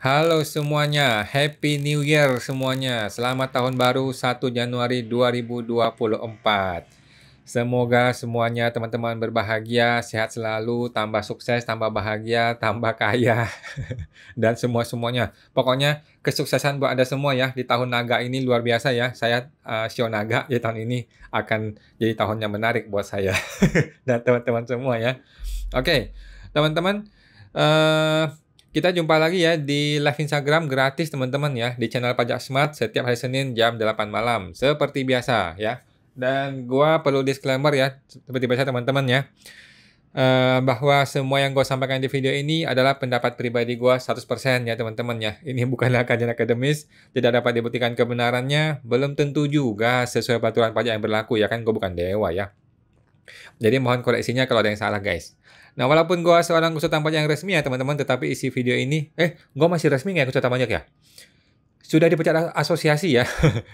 Halo semuanya, Happy New Year semuanya. Selamat tahun baru 1 Januari 2024. Semoga semuanya teman-teman berbahagia, sehat selalu, tambah sukses, tambah bahagia, tambah kaya, dan semua-semuanya. Pokoknya kesuksesan buat Anda semua ya di tahun naga ini luar biasa ya. Saya Shio Naga di tahun ini akan jadi tahun yang menarik buat saya dan teman-teman semua ya. Oke, teman-teman, eh, kita jumpa lagi ya di live Instagram gratis teman-teman ya di channel Pajak Smart setiap hari Senin jam 8 malam seperti biasa ya. Dan gua perlu disclaimer ya seperti biasa teman-teman ya, bahwa semua yang gua sampaikan di video ini adalah pendapat pribadi gua 100% ya teman-teman ya. Ini bukanlah kajian akademis, tidak dapat dibuktikan kebenarannya, belum tentu juga sesuai peraturan pajak yang berlaku ya kan, gua bukan dewa ya. Jadi mohon koreksinya kalau ada yang salah guys. Nah, walaupun gua seorang konsultan pajak yang resmi ya teman-teman, tetapi isi video ini, gua masih resmi nggak ya konsultan pajak ya? Sudah dipecat asosiasi ya,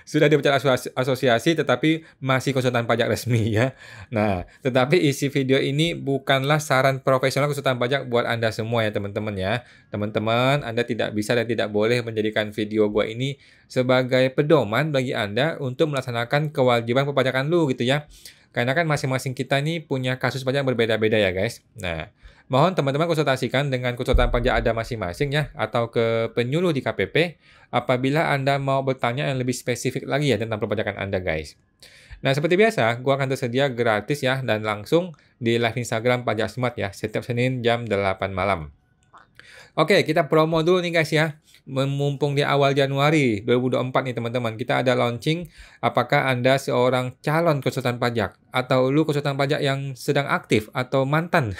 sudah dipecat asosiasi, tetapi masih konsultan pajak resmi ya. Nah, tetapi isi video ini bukanlah saran profesional konsultan pajak buat Anda semua ya teman-teman ya. Teman-teman, Anda tidak bisa dan tidak boleh menjadikan video gua ini sebagai pedoman bagi Anda untuk melaksanakan kewajiban perpajakan lu gitu ya. Karena kan masing-masing kita nih punya kasus pajak berbeda-beda ya guys. Nah, mohon teman-teman konsultasikan dengan konsultan pajak Anda masing-masing ya, atau ke penyuluh di KPP apabila Anda mau bertanya yang lebih spesifik lagi ya tentang perpajakan Anda guys. Nah, seperti biasa, gua akan tersedia gratis ya dan langsung di live Instagram Pajak Smart ya, setiap Senin jam 8 malam. Oke, kita promo dulu nih guys ya. Mumpung di awal Januari 2024 nih teman-teman, kita ada launching. Apakah Anda seorang calon konsultan pajak atau lu konsultan pajak yang sedang aktif atau mantan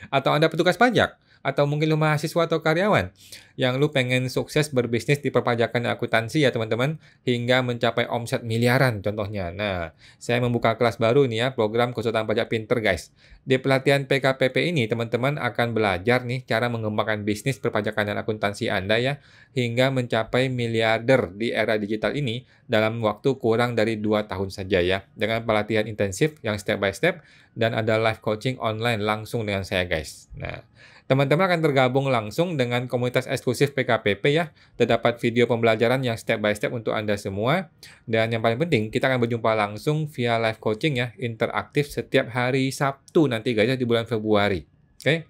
atau Anda petugas pajak atau mungkin lu mahasiswa atau karyawan yang lu pengen sukses berbisnis di perpajakan dan akuntansi ya teman-teman hingga mencapai omset miliaran contohnya. Nah, saya membuka kelas baru nih ya, program konsultan pajak pinter guys. Di pelatihan PKPP ini, teman-teman akan belajar nih cara mengembangkan bisnis perpajakan dan akuntansi Anda ya, hingga mencapai miliarder di era digital ini dalam waktu kurang dari 2 tahun saja ya, dengan pelatihan intensif yang step by step, dan ada live coaching online langsung dengan saya guys. Nah, teman-teman akan tergabung langsung dengan komunitas eksklusif PKPP ya, terdapat video pembelajaran yang step by step untuk Anda semua, dan yang paling penting, kita akan berjumpa langsung via live coaching ya, interaktif setiap hari Sabtu nanti guys ya, di bulan Februari. Oke?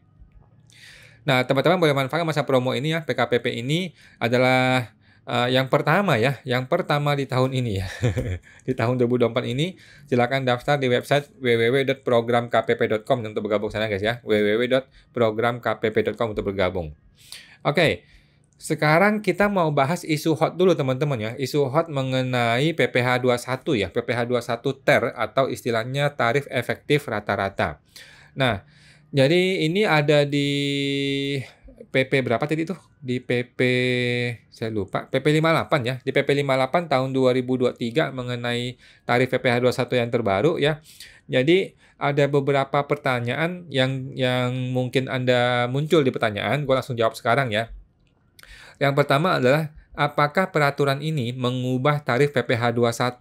Nah, teman-teman boleh manfaatkan masa promo ini ya, PKPP ini adalah yang pertama ya, yang pertama di tahun ini ya. Di tahun 2024 ini, silakan daftar di website www.programkpp.com untuk bergabung sana guys ya, www.programkpp.com untuk bergabung. Oke, sekarang kita mau bahas isu hot dulu teman-teman ya. Isu hot mengenai PPh 21 ya, PPh 21 TER atau istilahnya tarif efektif rata-rata. Nah, jadi ini ada di PP berapa tadi tuh? Di PP saya lupa, PP 58 ya. Di PP 58 tahun 2023 mengenai tarif PPh 21 yang terbaru ya. Jadi ada beberapa pertanyaan yang mungkin Anda muncul di pertanyaan, gue langsung jawab sekarang ya. Yang pertama adalah, apakah peraturan ini mengubah tarif PPh 21?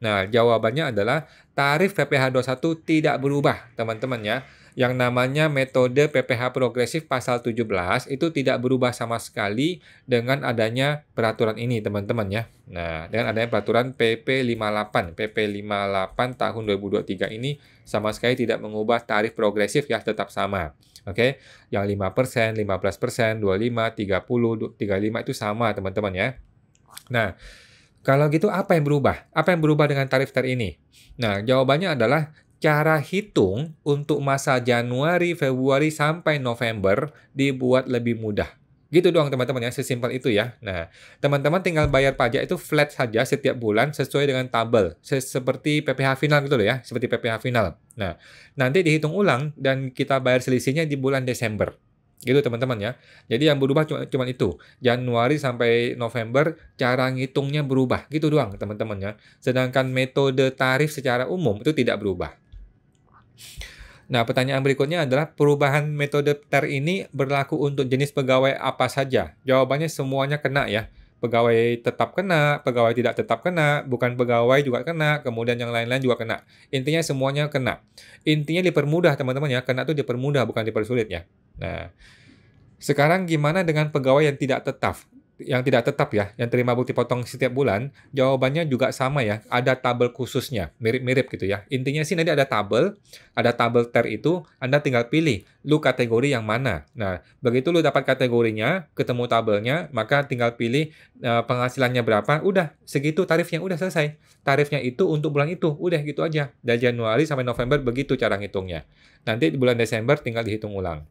Nah, jawabannya adalah tarif PPh 21 tidak berubah, teman-teman ya. Yang namanya metode PPh progresif pasal 17 itu tidak berubah sama sekali dengan adanya peraturan ini, teman-teman ya. Nah, dengan adanya peraturan PP 58, PP 58 tahun 2023 ini sama sekali tidak mengubah tarif progresif ya, tetap sama. Oke, yang 5%, 15%, 25, 30, 35 itu sama teman-teman ya. Nah, kalau gitu apa yang berubah? Apa yang berubah dengan tarif TER ini? Nah, jawabannya adalah cara hitung untuk masa Januari, Februari, sampai November dibuat lebih mudah. Gitu doang teman-teman ya, sesimpel itu ya. Nah, teman-teman tinggal bayar pajak itu flat saja setiap bulan sesuai dengan tabel. Seperti PPh final gitu loh ya, seperti PPh final. Nah, nanti dihitung ulang dan kita bayar selisihnya di bulan Desember. Gitu teman-teman ya. Jadi yang berubah cuma itu. Januari sampai November cara ngitungnya berubah. Gitu doang teman-teman ya. Sedangkan metode tarif secara umum itu tidak berubah. Nah, pertanyaan berikutnya adalah perubahan metode TER ini berlaku untuk jenis pegawai apa saja? Jawabannya semuanya kena ya. Pegawai tetap kena, pegawai tidak tetap kena, bukan pegawai juga kena, kemudian yang lain-lain juga kena. Intinya semuanya kena. Intinya dipermudah teman-teman ya, kena itu dipermudah bukan dipersulit ya. Nah, Sekarang gimana dengan pegawai yang tidak tetap? Yang tidak tetap ya, yang terima bukti potong setiap bulan, jawabannya juga sama ya, ada tabel khususnya, mirip-mirip gitu ya. Intinya sih nanti ada tabel TER itu, Anda tinggal pilih, lu kategori yang mana. Nah, begitu lu dapat kategorinya, ketemu tabelnya, maka tinggal pilih penghasilannya berapa, udah, segitu tarifnya, udah selesai. Tarifnya itu untuk bulan itu, udah gitu aja. Dari Januari sampai November begitu cara ngitungnya. Nanti di bulan Desember tinggal dihitung ulang.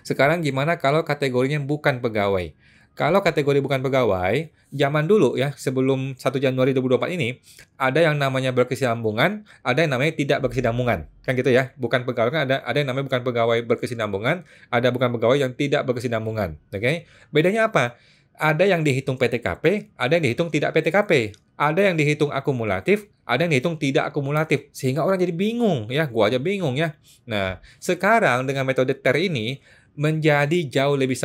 Sekarang gimana kalau kategorinya bukan pegawai? Kalau kategori bukan pegawai, zaman dulu ya, sebelum 1 Januari 2024 ini, ada yang namanya berkesinambungan, ada yang namanya tidak berkesinambungan. Kan gitu ya, bukan pegawai, kan ada yang namanya bukan pegawai berkesinambungan, ada bukan pegawai yang tidak berkesinambungan. Oke? Bedanya apa? Ada yang dihitung PTKP, ada yang dihitung tidak PTKP. Ada yang dihitung akumulatif, ada yang dihitung tidak akumulatif. Sehingga orang jadi bingung ya, gua aja bingung ya. Nah, sekarang dengan metode TER ini, menjadi jauh lebih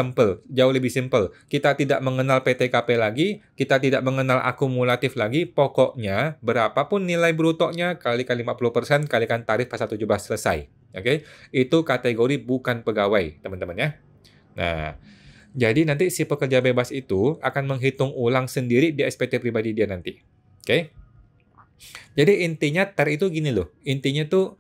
simpel. Kita tidak mengenal PTKP lagi, kita tidak mengenal akumulatif lagi, pokoknya berapapun nilai brutonya kalikan 50% kalikan tarif pasal 17 selesai. Oke? Itu kategori bukan pegawai, teman-teman ya. Nah, jadi nanti si pekerja bebas itu akan menghitung ulang sendiri di SPT pribadi dia nanti. Oke? Jadi intinya TER itu gini loh. Intinya tuh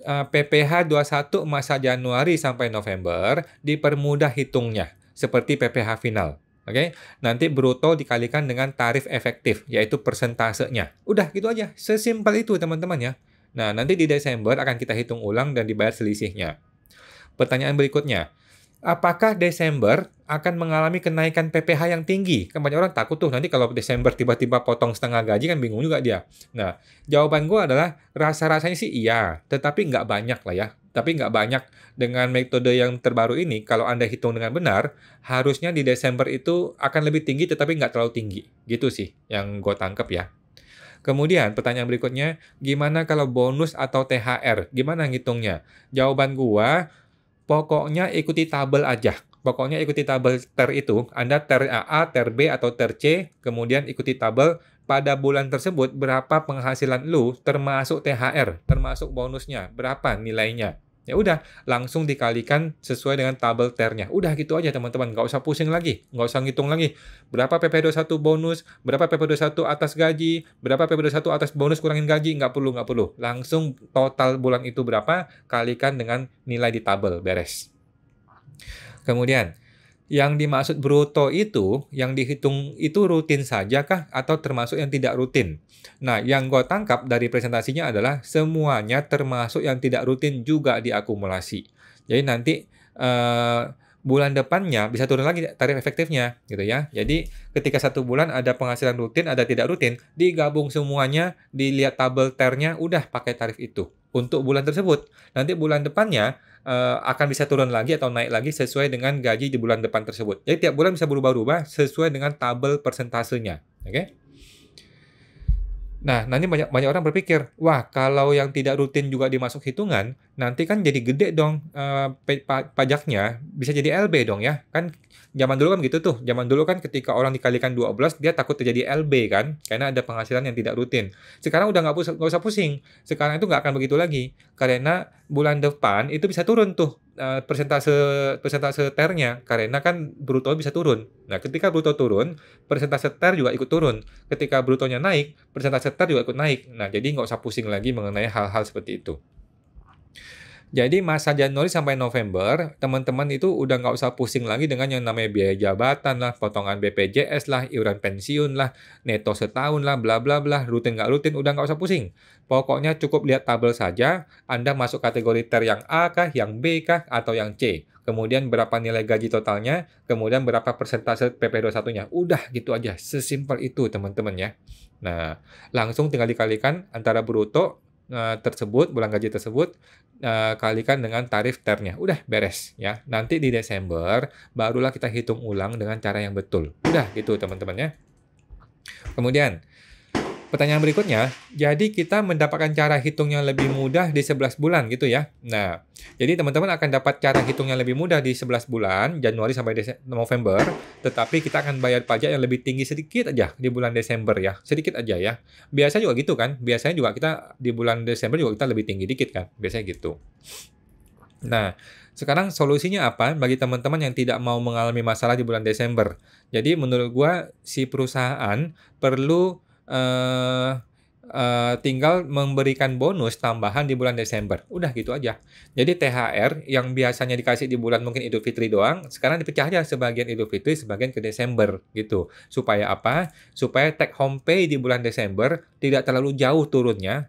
PPh 21 masa Januari sampai November dipermudah hitungnya, seperti PPh final. Oke, nanti bruto dikalikan dengan tarif efektif, yaitu persentasenya. Udah gitu aja, sesimpel itu teman-teman ya. Nah, nanti di Desember akan kita hitung ulang dan dibayar selisihnya. Pertanyaan berikutnya, apakah Desember akan mengalami kenaikan PPh yang tinggi? Kan banyak orang takut tuh, nanti kalau Desember tiba-tiba potong setengah gaji kan bingung juga dia. Nah, jawaban gue adalah rasa-rasanya sih iya, tetapi nggak banyak lah ya. Tapi nggak banyak dengan metode yang terbaru ini, kalau Anda hitung dengan benar, harusnya di Desember itu akan lebih tinggi tetapi nggak terlalu tinggi. Gitu sih yang gue tangkap ya. Kemudian pertanyaan berikutnya, gimana kalau bonus atau THR? Gimana ngitungnya? Jawaban gua, pokoknya ikuti tabel aja. Pokoknya ikuti tabel TER itu. Anda TER AA, TER B, atau TER C. Kemudian ikuti tabel pada bulan tersebut berapa penghasilan lu termasuk THR, termasuk bonusnya, berapa nilainya. Ya udah, langsung dikalikan sesuai dengan tabel TER-nya. Udah gitu aja teman-teman, nggak usah pusing lagi, nggak usah ngitung lagi. Berapa PP21 bonus, berapa PP21 atas gaji, berapa PP21 atas bonus kurangin gaji, nggak perlu. Langsung total bulan itu berapa, kalikan dengan nilai di tabel, beres. Kemudian, yang dimaksud bruto itu, yang dihitung itu rutin saja kah atau termasuk yang tidak rutin? Nah, yang gue tangkap dari presentasinya adalah semuanya termasuk yang tidak rutin juga diakumulasi. Jadi nanti bulan depannya bisa turun lagi tarif efektifnya gitu ya. Jadi ketika 1 bulan ada penghasilan rutin, ada tidak rutin, digabung semuanya, dilihat tabel TER-nya, udah pakai tarif itu untuk bulan tersebut. Nanti bulan depannya akan bisa turun lagi atau naik lagi sesuai dengan gaji di bulan depan tersebut. Jadi tiap bulan bisa berubah-ubah sesuai dengan tabel persentasenya. Oke? Nah, nanti banyak orang berpikir, wah kalau yang tidak rutin juga dimasuk hitungan, nanti kan jadi gede dong pajaknya, bisa jadi LB dong ya. Kan zaman dulu kan gitu tuh, zaman dulu kan ketika orang dikalikan 12, dia takut terjadi LB kan, karena ada penghasilan yang tidak rutin. Sekarang udah nggak usah pusing, sekarang itu nggak akan begitu lagi, karena bulan depan itu bisa turun tuh persentase TER-nya, karena kan bruto bisa turun. Nah, ketika bruto turun, persentase TER juga ikut turun. Ketika brutonya naik, persentase TER juga ikut naik. Nah, jadi nggak usah pusing lagi mengenai hal-hal seperti itu. Jadi masa Januari sampai November, teman-teman itu udah nggak usah pusing lagi dengan yang namanya biaya jabatan lah, potongan BPJS lah, iuran pensiun lah, neto setahun lah, bla bla bla, rutin nggak rutin, udah nggak usah pusing. Pokoknya cukup lihat tabel saja, Anda masuk kategori TER yang A kah, yang B kah, atau yang C. Kemudian berapa nilai gaji totalnya, kemudian berapa persentase PP21-nya. Udah gitu aja, sesimpel itu teman-teman ya. Nah, langsung tinggal dikalikan antara bruto tersebut, bulan gaji tersebut, kalikan dengan tarif TER-nya. Udah beres ya. Nanti di Desember barulah kita hitung ulang dengan cara yang betul. Udah gitu teman-teman ya. Kemudian pertanyaan berikutnya, jadi kita mendapatkan cara hitungnya lebih mudah di 11 bulan gitu ya. Nah, jadi teman-teman akan dapat cara hitungnya lebih mudah di 11 bulan, Januari sampai November, tetapi kita akan bayar pajak yang lebih tinggi sedikit aja di bulan Desember ya, sedikit aja ya. Biasanya juga gitu kan, biasanya juga kita di bulan Desember juga kita lebih tinggi dikit kan, biasanya gitu. Nah, Sekarang solusinya apa bagi teman-teman yang tidak mau mengalami masalah di bulan Desember? Jadi menurut gua si perusahaan perlu tinggal memberikan bonus tambahan di bulan Desember. Udah gitu aja. Jadi THR yang biasanya dikasih di bulan mungkin Idul Fitri doang, sekarang dipecah aja sebagian Idul Fitri, sebagian ke Desember gitu. Supaya apa? Supaya take home pay di bulan Desember tidak terlalu jauh turunnya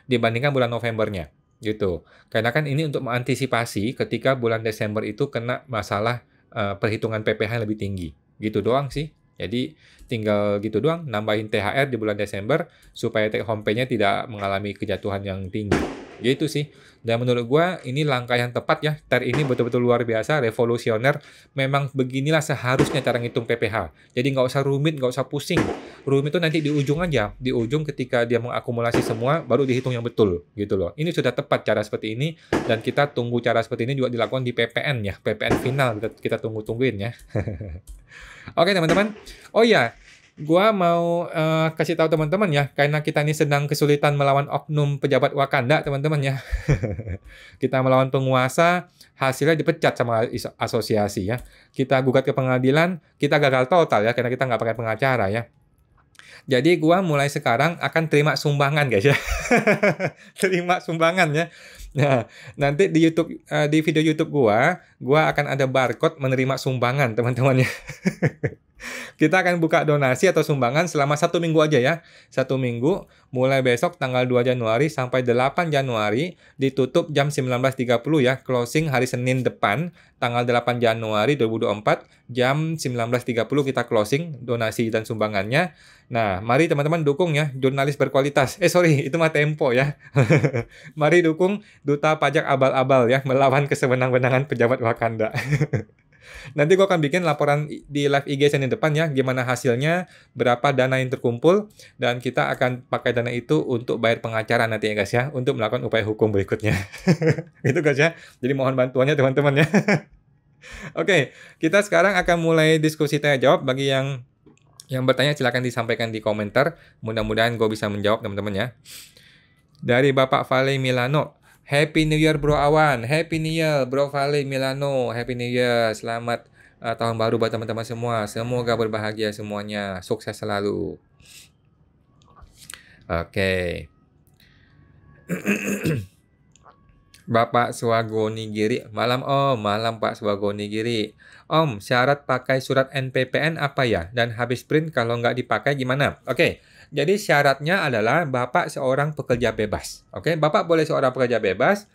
dibandingkan bulan Novembernya gitu. Karena kan ini untuk mengantisipasi ketika bulan Desember itu kena masalah perhitungan PPh yang lebih tinggi. Gitu doang sih. Jadi tinggal gitu doang, nambahin THR di bulan Desember supaya take home pay-nya tidak mengalami kejatuhan yang tinggi. Gitu sih. Dan menurut gua ini langkah yang tepat ya. TER ini betul-betul luar biasa, revolusioner. Memang beginilah seharusnya cara ngitung PPh. Jadi nggak usah rumit, nggak usah pusing. Rumit itu nanti di ujung aja. Di ujung ketika dia mengakumulasi semua, baru dihitung yang betul. Gitu loh. Ini sudah tepat cara seperti ini. Dan kita tunggu cara seperti ini juga dilakukan di PPN ya. PPN final kita tunggu-tungguin ya. Oke teman-teman. Oh iya, gua mau kasih tahu teman-teman ya, karena kita ini sedang kesulitan melawan oknum pejabat Wakanda, teman-teman ya. Kita melawan penguasa, hasilnya dipecat sama asosiasi ya. Kita gugat ke pengadilan, kita gagal total ya, karena kita nggak pakai pengacara ya. Jadi gua mulai sekarang akan terima sumbangan guys ya. Terima sumbangan ya. Nah, nanti di YouTube di video YouTube gua akan ada barcode menerima sumbangan teman-teman ya. Kita akan buka donasi atau sumbangan selama 1 minggu aja ya. 1 minggu, mulai besok tanggal 2 Januari sampai 8 Januari, ditutup jam 19.30 ya, closing hari Senin depan, tanggal 8 Januari 2024, jam 19.30 kita closing donasi dan sumbangannya. Nah, mari teman-teman dukung ya, jurnalis berkualitas. Sorry, itu mah Tempo ya. Mari dukung Duta Pajak Abal-Abal ya, melawan kesewenang-wenangan pejabat Wakanda. Nanti gue akan bikin laporan di live IG Senin depan ya, gimana hasilnya, berapa dana yang terkumpul, dan kita akan pakai dana itu untuk bayar pengacara nanti ya guys ya, untuk melakukan upaya hukum berikutnya. Itu guys ya, jadi mohon bantuannya teman-teman ya. Oke, kita sekarang akan mulai diskusi tanya jawab. Bagi yang bertanya silahkan disampaikan di komentar, mudah-mudahan gue bisa menjawab teman-teman ya. Dari Bapak Vale Milano, Happy New Year Bro Awan, Happy New Year Bro Vale Milano, Happy New Year, selamat tahun baru buat teman-teman semua, semoga berbahagia semuanya, sukses selalu. Oke. Bapak Swagoni Giri, malam Om, malam Pak Swagoni Giri. Om, syarat pakai surat NPPN apa ya? Dan habis print kalau nggak dipakai gimana? Oke. Jadi syaratnya adalah Bapak seorang pekerja bebas. Oke, Bapak boleh seorang pekerja bebas,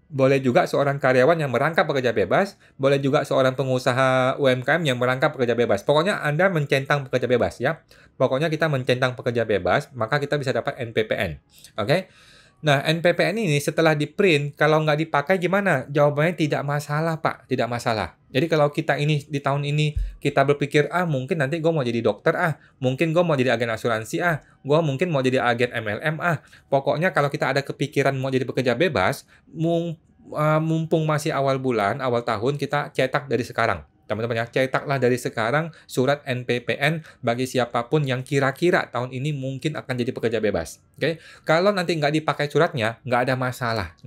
boleh juga seorang karyawan yang merangkap pekerja bebas, boleh juga seorang pengusaha UMKM yang merangkap pekerja bebas. Pokoknya Anda mencentang pekerja bebas ya. Pokoknya kita mencentang pekerja bebas, maka kita bisa dapat NPPN. Oke. Nah, NPPN ini setelah di-print, kalau nggak dipakai gimana? Jawabannya tidak masalah, Pak. Tidak masalah. Jadi kalau kita ini di tahun ini, kita berpikir, mungkin nanti gue mau jadi dokter, mungkin gue mau jadi agen asuransi, gue mungkin mau jadi agen MLM, pokoknya kalau kita ada kepikiran mau jadi pekerja bebas, mumpung masih awal bulan, awal tahun, kita cetak dari sekarang. Teman-teman ya, cetaklah dari sekarang surat NPPN bagi siapapun yang kira-kira tahun ini mungkin akan jadi pekerja bebas. Oke, kalau nanti nggak dipakai suratnya, nggak ada masalah,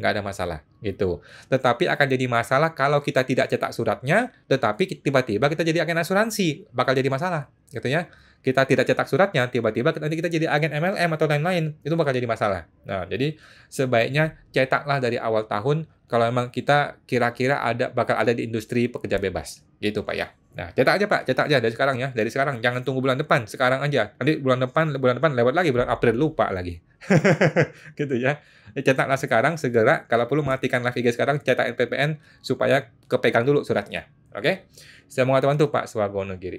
gitu. Tetapi akan jadi masalah kalau kita tidak cetak suratnya, tetapi tiba-tiba kita jadi agen asuransi, bakal jadi masalah, gitu ya. Kita tidak cetak suratnya, tiba-tiba nanti kita jadi agen MLM atau lain-lain, itu bakal jadi masalah. Nah, jadi sebaiknya cetaklah dari awal tahun kalau memang kita kira-kira bakal ada di industri pekerja bebas. Gitu Pak ya. Nah, cetak aja dari sekarang ya. Dari sekarang, jangan tunggu bulan depan, sekarang aja. Nanti bulan depan lewat lagi, bulan April lupa lagi. Gitu ya. Cetaklah sekarang, segera. Kalau perlu matikan live IG sekarang, cetak NPPN supaya kepegang dulu suratnya. Oke? Saya mau bantu Pak Swagono Giri.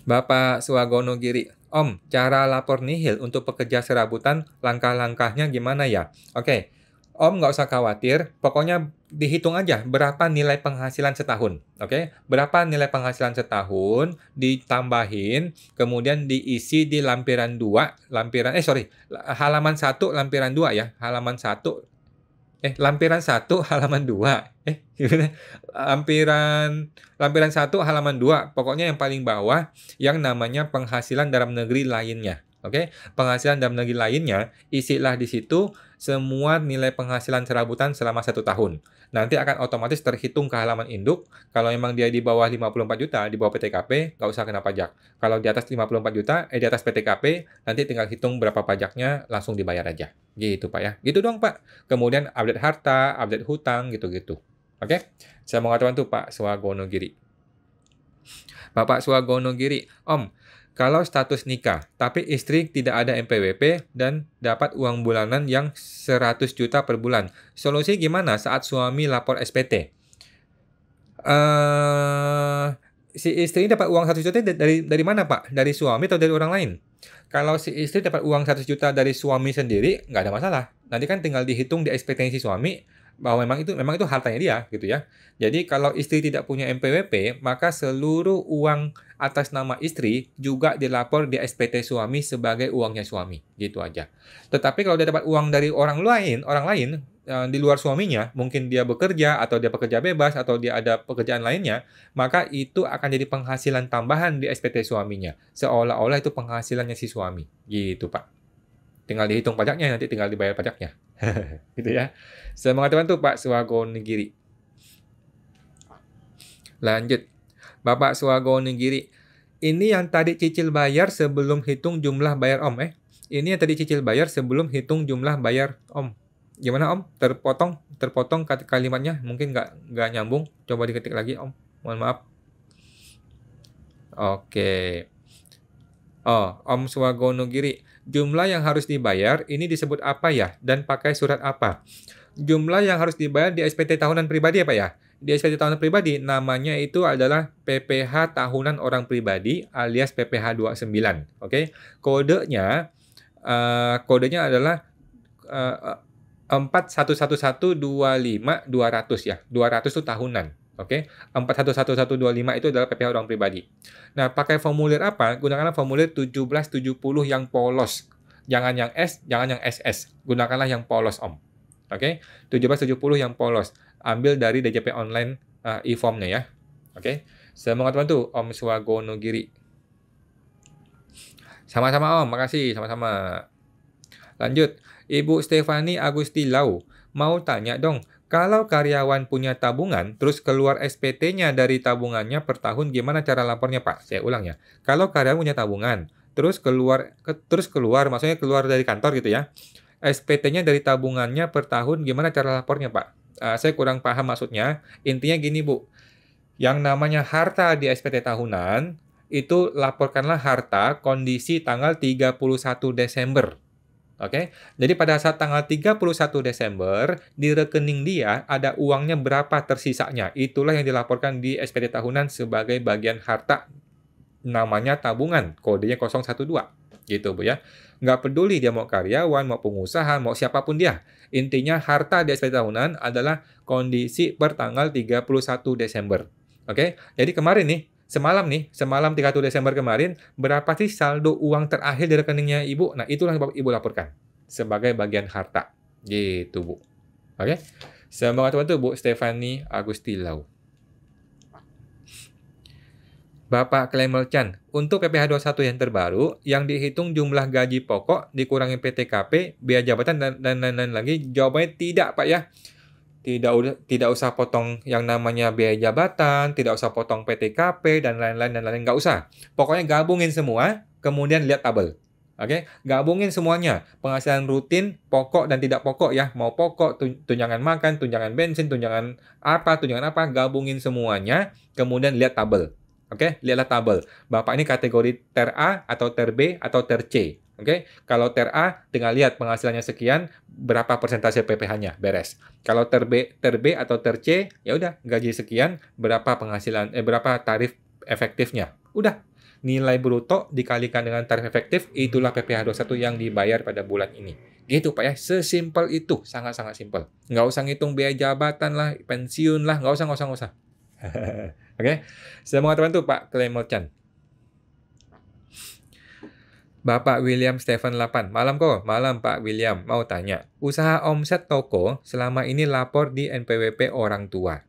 Bapak Swagono Giri, Om, cara lapor nihil untuk pekerja serabutan, langkah-langkahnya gimana ya? Oke, Om nggak usah khawatir, pokoknya dihitung aja berapa nilai penghasilan setahun. Oke, berapa nilai penghasilan setahun, ditambahin, kemudian diisi di lampiran 2, halaman 1, lampiran 2 ya, lampiran 1 halaman 2. Lampiran 1 halaman 2. Pokoknya yang paling bawah yang namanya penghasilan dalam negeri lainnya. Oke, penghasilan dalam negeri lainnya isilah di situ semua nilai penghasilan serabutan selama 1 tahun. Nanti akan otomatis terhitung ke halaman induk. Kalau memang dia di bawah 54 juta, di bawah PTKP, nggak usah kena pajak. Kalau di atas 54 juta, di atas PTKP, nanti tinggal hitung berapa pajaknya, langsung dibayar aja. Gitu Pak ya. Gitu doang Pak. Kemudian update harta, update hutang, gitu-gitu. Oke? Saya mau ngatakan tuh Pak Swagono Giri. Bapak Swagono Giri, Om, kalau status nikah, tapi istri tidak ada NPWP dan dapat uang bulanan yang 100 juta per bulan. Solusi gimana saat suami lapor SPT? Si istri dapat uang 100 juta dari mana Pak? Dari suami atau dari orang lain? Kalau si istri dapat uang 100 juta dari suami sendiri, nggak ada masalah. Nanti kan tinggal dihitung di SPT si suami, bahwa memang itu hartanya dia gitu ya. Jadi kalau istri tidak punya NPWP, maka seluruh uang atas nama istri juga dilapor di SPT suami sebagai uangnya suami, gitu aja. Tetapi kalau dia dapat uang dari orang lain di luar suaminya, mungkin dia bekerja atau dia pekerja bebas atau dia ada pekerjaan lainnya, maka itu akan jadi penghasilan tambahan di SPT suaminya, seolah-olah itu penghasilannya si suami, gitu Pak. Tinggal dihitung pajaknya, nanti tinggal dibayar pajaknya. Gitu ya. Saya mengatakan tuh Pak Swagono Giri. Lanjut. Bapak Swagono Giri. Ini yang tadi cicil bayar sebelum hitung jumlah bayar Om. Ini yang tadi cicil bayar sebelum hitung jumlah bayar Om. Gimana Om? Terpotong kalimatnya. Mungkin nggak nyambung. Coba diketik lagi Om. Mohon maaf. Oke. Oh, Om Swagono Giri. Jumlah yang harus dibayar ini disebut apa ya? Dan pakai surat apa? Jumlah yang harus dibayar di SPT tahunan pribadi ya Pak ya? Di SPT tahunan pribadi namanya itu adalah PPh tahunan orang pribadi alias PPh 29. Oke? Kodenya adalah 411125200 ya. 200 itu tahunan. Oke, 411125 itu adalah PPh orang pribadi. Nah, pakai formulir apa? Gunakanlah formulir 1770 yang polos. Jangan yang S, jangan yang SS. Gunakanlah yang polos, Om. Oke, 1770 yang polos. Ambil dari DJP online e-form-nya ya. Oke, semangat bantu Om Swagono Giri. Sama-sama Om, makasih, sama-sama. Lanjut, Ibu Stefani Agustilau. Mau tanya dong, kalau karyawan punya tabungan, terus keluar SPT-nya dari tabungannya per tahun, gimana cara lapornya, Pak? Saya ulang ya. Kalau karyawan punya tabungan, terus keluar, maksudnya keluar dari kantor gitu ya. SPT-nya dari tabungannya per tahun, gimana cara lapornya, Pak? Saya kurang paham maksudnya. Intinya gini, Bu. Yang namanya harta di SPT tahunan, itu laporkanlah harta kondisi tanggal 31 Desember. Oke, jadi pada saat tanggal 31 Desember, di rekening dia ada uangnya berapa tersisanya. Itulah yang dilaporkan di SPT tahunan sebagai bagian harta. Namanya tabungan, kodenya 012. Gitu Bu ya. Nggak peduli dia mau karyawan, mau pengusaha, mau siapapun dia. Intinya harta di SPT tahunan adalah kondisi per tanggal 31 Desember. Oke, jadi kemarin nih, semalam 31 Desember kemarin, berapa sih saldo uang terakhir di rekeningnya Ibu? Nah, itulah yang Ibu laporkan sebagai bagian harta. Gitu, Bu. Oke? Semangat bantu, Bu Stefani Agustilau. Bapak Klemel Chan, untuk PPh 21 yang terbaru, yang dihitung jumlah gaji pokok, dikurangi PTKP, biaya jabatan, dan lain-lain lagi, jawabannya tidak, Pak ya. Tidak usah potong yang namanya biaya jabatan, tidak usah potong PTKP, dan lain-lain, nggak usah. Pokoknya gabungin semua, kemudian lihat tabel. Oke, gabungin semuanya. Penghasilan rutin, pokok dan tidak pokok ya. Mau pokok, tunjangan makan, tunjangan bensin, tunjangan apa, gabungin semuanya, kemudian lihat tabel. Oke, lihatlah tabel. Bapak ini kategori ter A atau ter B atau ter C. Oke, kalau ter A tinggal lihat penghasilannya sekian, berapa persentase PPh-nya, beres. Kalau ter B atau ter C, ya udah gaji sekian, berapa tarif efektifnya. Udah, nilai bruto dikalikan dengan tarif efektif, itulah PPh 21 yang dibayar pada bulan ini. Gitu Pak ya, sesimpel itu, sangat-sangat simpel. Nggak usah ngitung biaya jabatan lah, pensiun lah, nggak usah. Oke, saya mau teman tuh Pak Klemel Chan. Bapak William Stephen 8. Malam Pak William. Mau tanya, usaha omset toko selama ini lapor di NPWP orang tua.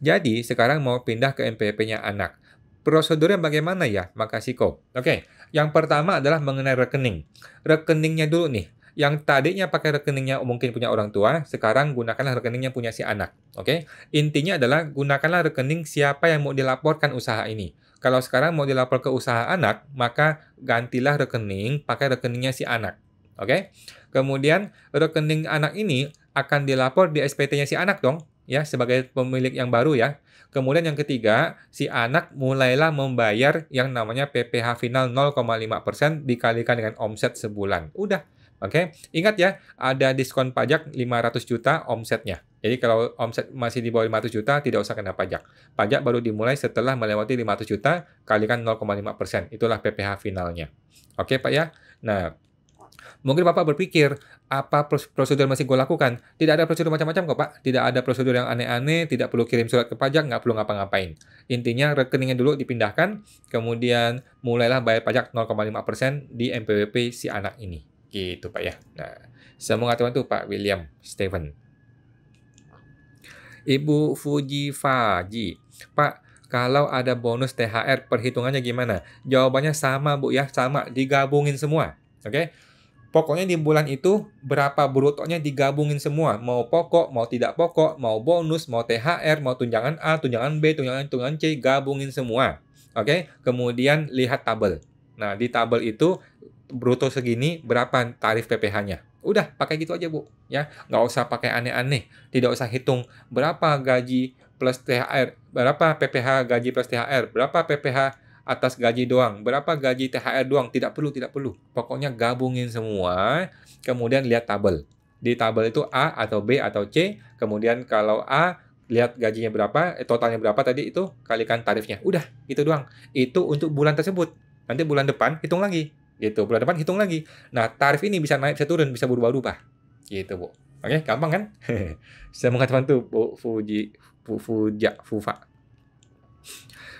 Jadi sekarang mau pindah ke NPWP-nya anak. Prosedurnya bagaimana ya? Makasih kok. Oke, yang pertama adalah mengenai rekening. Rekeningnya dulu nih. Yang tadinya pakai rekeningnya mungkin punya orang tua, sekarang gunakanlah rekeningnya punya si anak. Oke? Intinya adalah gunakanlah rekening siapa yang mau dilaporkan usaha ini. Kalau sekarang mau dilapor ke usaha anak, maka gantilah rekening pakai rekeningnya si anak. Oke? Kemudian rekening anak ini akan dilapor di SPT-nya si anak dong, ya, sebagai pemilik yang baru ya. Kemudian yang ketiga, si anak mulailah membayar yang namanya PPh final 0,5% dikalikan dengan omset sebulan. Udah. Oke, ingat ya, ada diskon pajak 500 juta omsetnya. Jadi kalau omset masih di bawah 500 juta, tidak usah kena pajak. Pajak baru dimulai setelah melewati 500 juta, kalikan 0,5%. Itulah PPh finalnya. Oke, Pak ya? Nah, mungkin Bapak berpikir, apa prosedur yang masih gue lakukan? Tidak ada prosedur macam-macam kok, Pak. Tidak ada prosedur yang aneh-aneh, tidak perlu kirim surat ke pajak, nggak perlu ngapa-ngapain. Intinya rekeningnya dulu dipindahkan, kemudian mulailah bayar pajak 0,5% di MPWP si anak ini. Gitu, Pak ya. Nah, semoga terbantu Pak William Steven. Ibu Fujifaji, Pak, kalau ada bonus THR, perhitungannya gimana? Jawabannya sama, Bu ya, sama, digabungin semua. Oke? Pokoknya di bulan itu berapa brutonya digabungin semua. Mau pokok, mau tidak pokok, mau bonus, mau THR, mau tunjangan A, tunjangan B, tunjangan C, gabungin semua. Oke? Kemudian lihat tabel. Nah, di tabel itu bruto segini, berapa tarif PPh-nya. Udah, pakai gitu aja, Bu. Ya, nggak usah pakai aneh-aneh. Tidak usah hitung berapa gaji plus THR, berapa PPh gaji plus THR, berapa PPh atas gaji doang, berapa gaji THR doang, tidak perlu, tidak perlu. Pokoknya gabungin semua, kemudian lihat tabel. Di tabel itu A atau B atau C, kemudian kalau A, lihat gajinya berapa, totalnya berapa tadi itu, kalikan tarifnya. Udah, itu doang. Itu untuk bulan tersebut. Nanti bulan depan, hitung lagi. Gitu, bulan depan hitung lagi. Nah, tarif ini bisa naik, bisa turun, bisa berubah-ubah. Gitu, Bu. Oke, gampang kan? Semoga teman-teman Bu Fufa.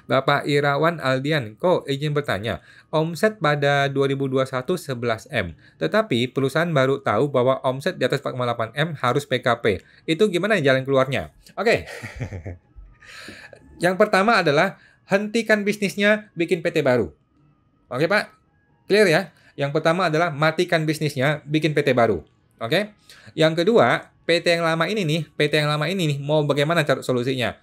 Bapak Irawan Aldian, kok izin bertanya, omset pada 2021 11M, tetapi perusahaan baru tahu bahwa omset di atas 4,8M harus PKP. Itu gimana jalan keluarnya? Oke. Yang pertama adalah hentikan bisnisnya, bikin PT baru. Oke, Pak? Clear ya? Yang pertama adalah matikan bisnisnya, bikin PT baru. Oke? Yang kedua, PT yang lama ini nih, mau bagaimana cara solusinya?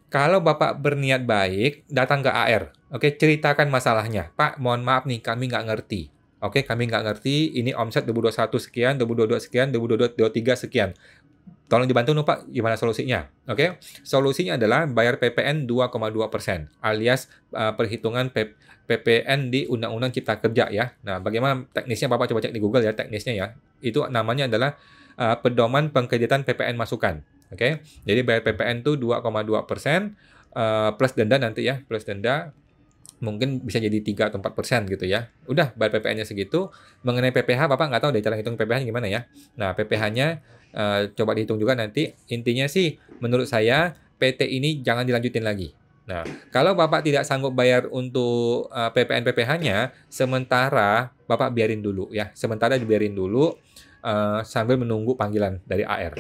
Kalau Bapak berniat baik, datang ke AR. Oke, ceritakan masalahnya. Pak, mohon maaf nih, kami nggak ngerti. Oke, kami nggak ngerti, ini omset 2021 sekian, 2022 sekian, 2023 sekian. Tolong dibantu dong Pak, gimana solusinya? Oke, solusinya adalah bayar PPN 2,2%, alias perhitungan PPN di Undang-Undang Cipta Kerja ya. Nah, bagaimana teknisnya Bapak coba cek di Google ya, teknisnya ya. Itu namanya adalah pedoman pengkreditan PPN masukan. Oke, jadi bayar PPN itu 2,2% plus denda nanti ya, plus denda mungkin bisa jadi 3 atau 4% gitu ya. Udah bayar PPN-nya segitu. Mengenai PPh Bapak nggak tahu deh cara hitung PPh gimana ya. Nah, PPh-nya coba dihitung juga nanti. Intinya sih menurut saya PT ini jangan dilanjutin lagi. Nah, kalau Bapak tidak sanggup bayar untuk PPN PPh-nya, sementara Bapak biarin dulu ya. Sementara dibiarin dulu sambil menunggu panggilan dari AR.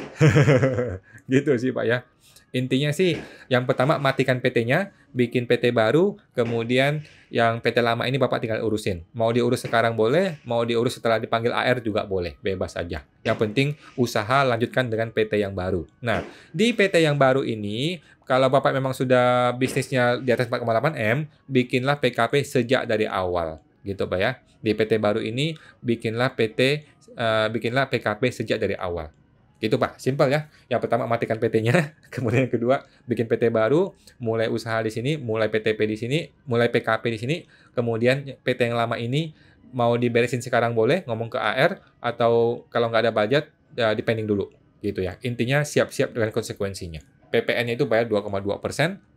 Gitu sih Pak ya. Intinya sih yang pertama matikan PT-nya, bikin PT baru, kemudian yang PT lama ini Bapak tinggal urusin. Mau diurus sekarang boleh, mau diurus setelah dipanggil AR juga boleh, bebas aja. Yang penting usaha lanjutkan dengan PT yang baru. Nah, di PT yang baru ini, kalau Bapak memang sudah bisnisnya di atas 4,8M, bikinlah PKP sejak dari awal. Gitu Pak ya. Di PT baru ini, bikinlah PKP sejak dari awal. Gitu Pak, simpel ya. Yang pertama matikan PT-nya, kemudian yang kedua bikin PT baru, mulai usaha di sini, mulai PTP di sini, mulai PKP di sini, kemudian PT yang lama ini mau diberesin sekarang boleh, ngomong ke AR, atau kalau nggak ada budget, ya dipending dulu. Gitu ya. Intinya siap-siap dengan konsekuensinya. PPN-nya itu bayar 2,2%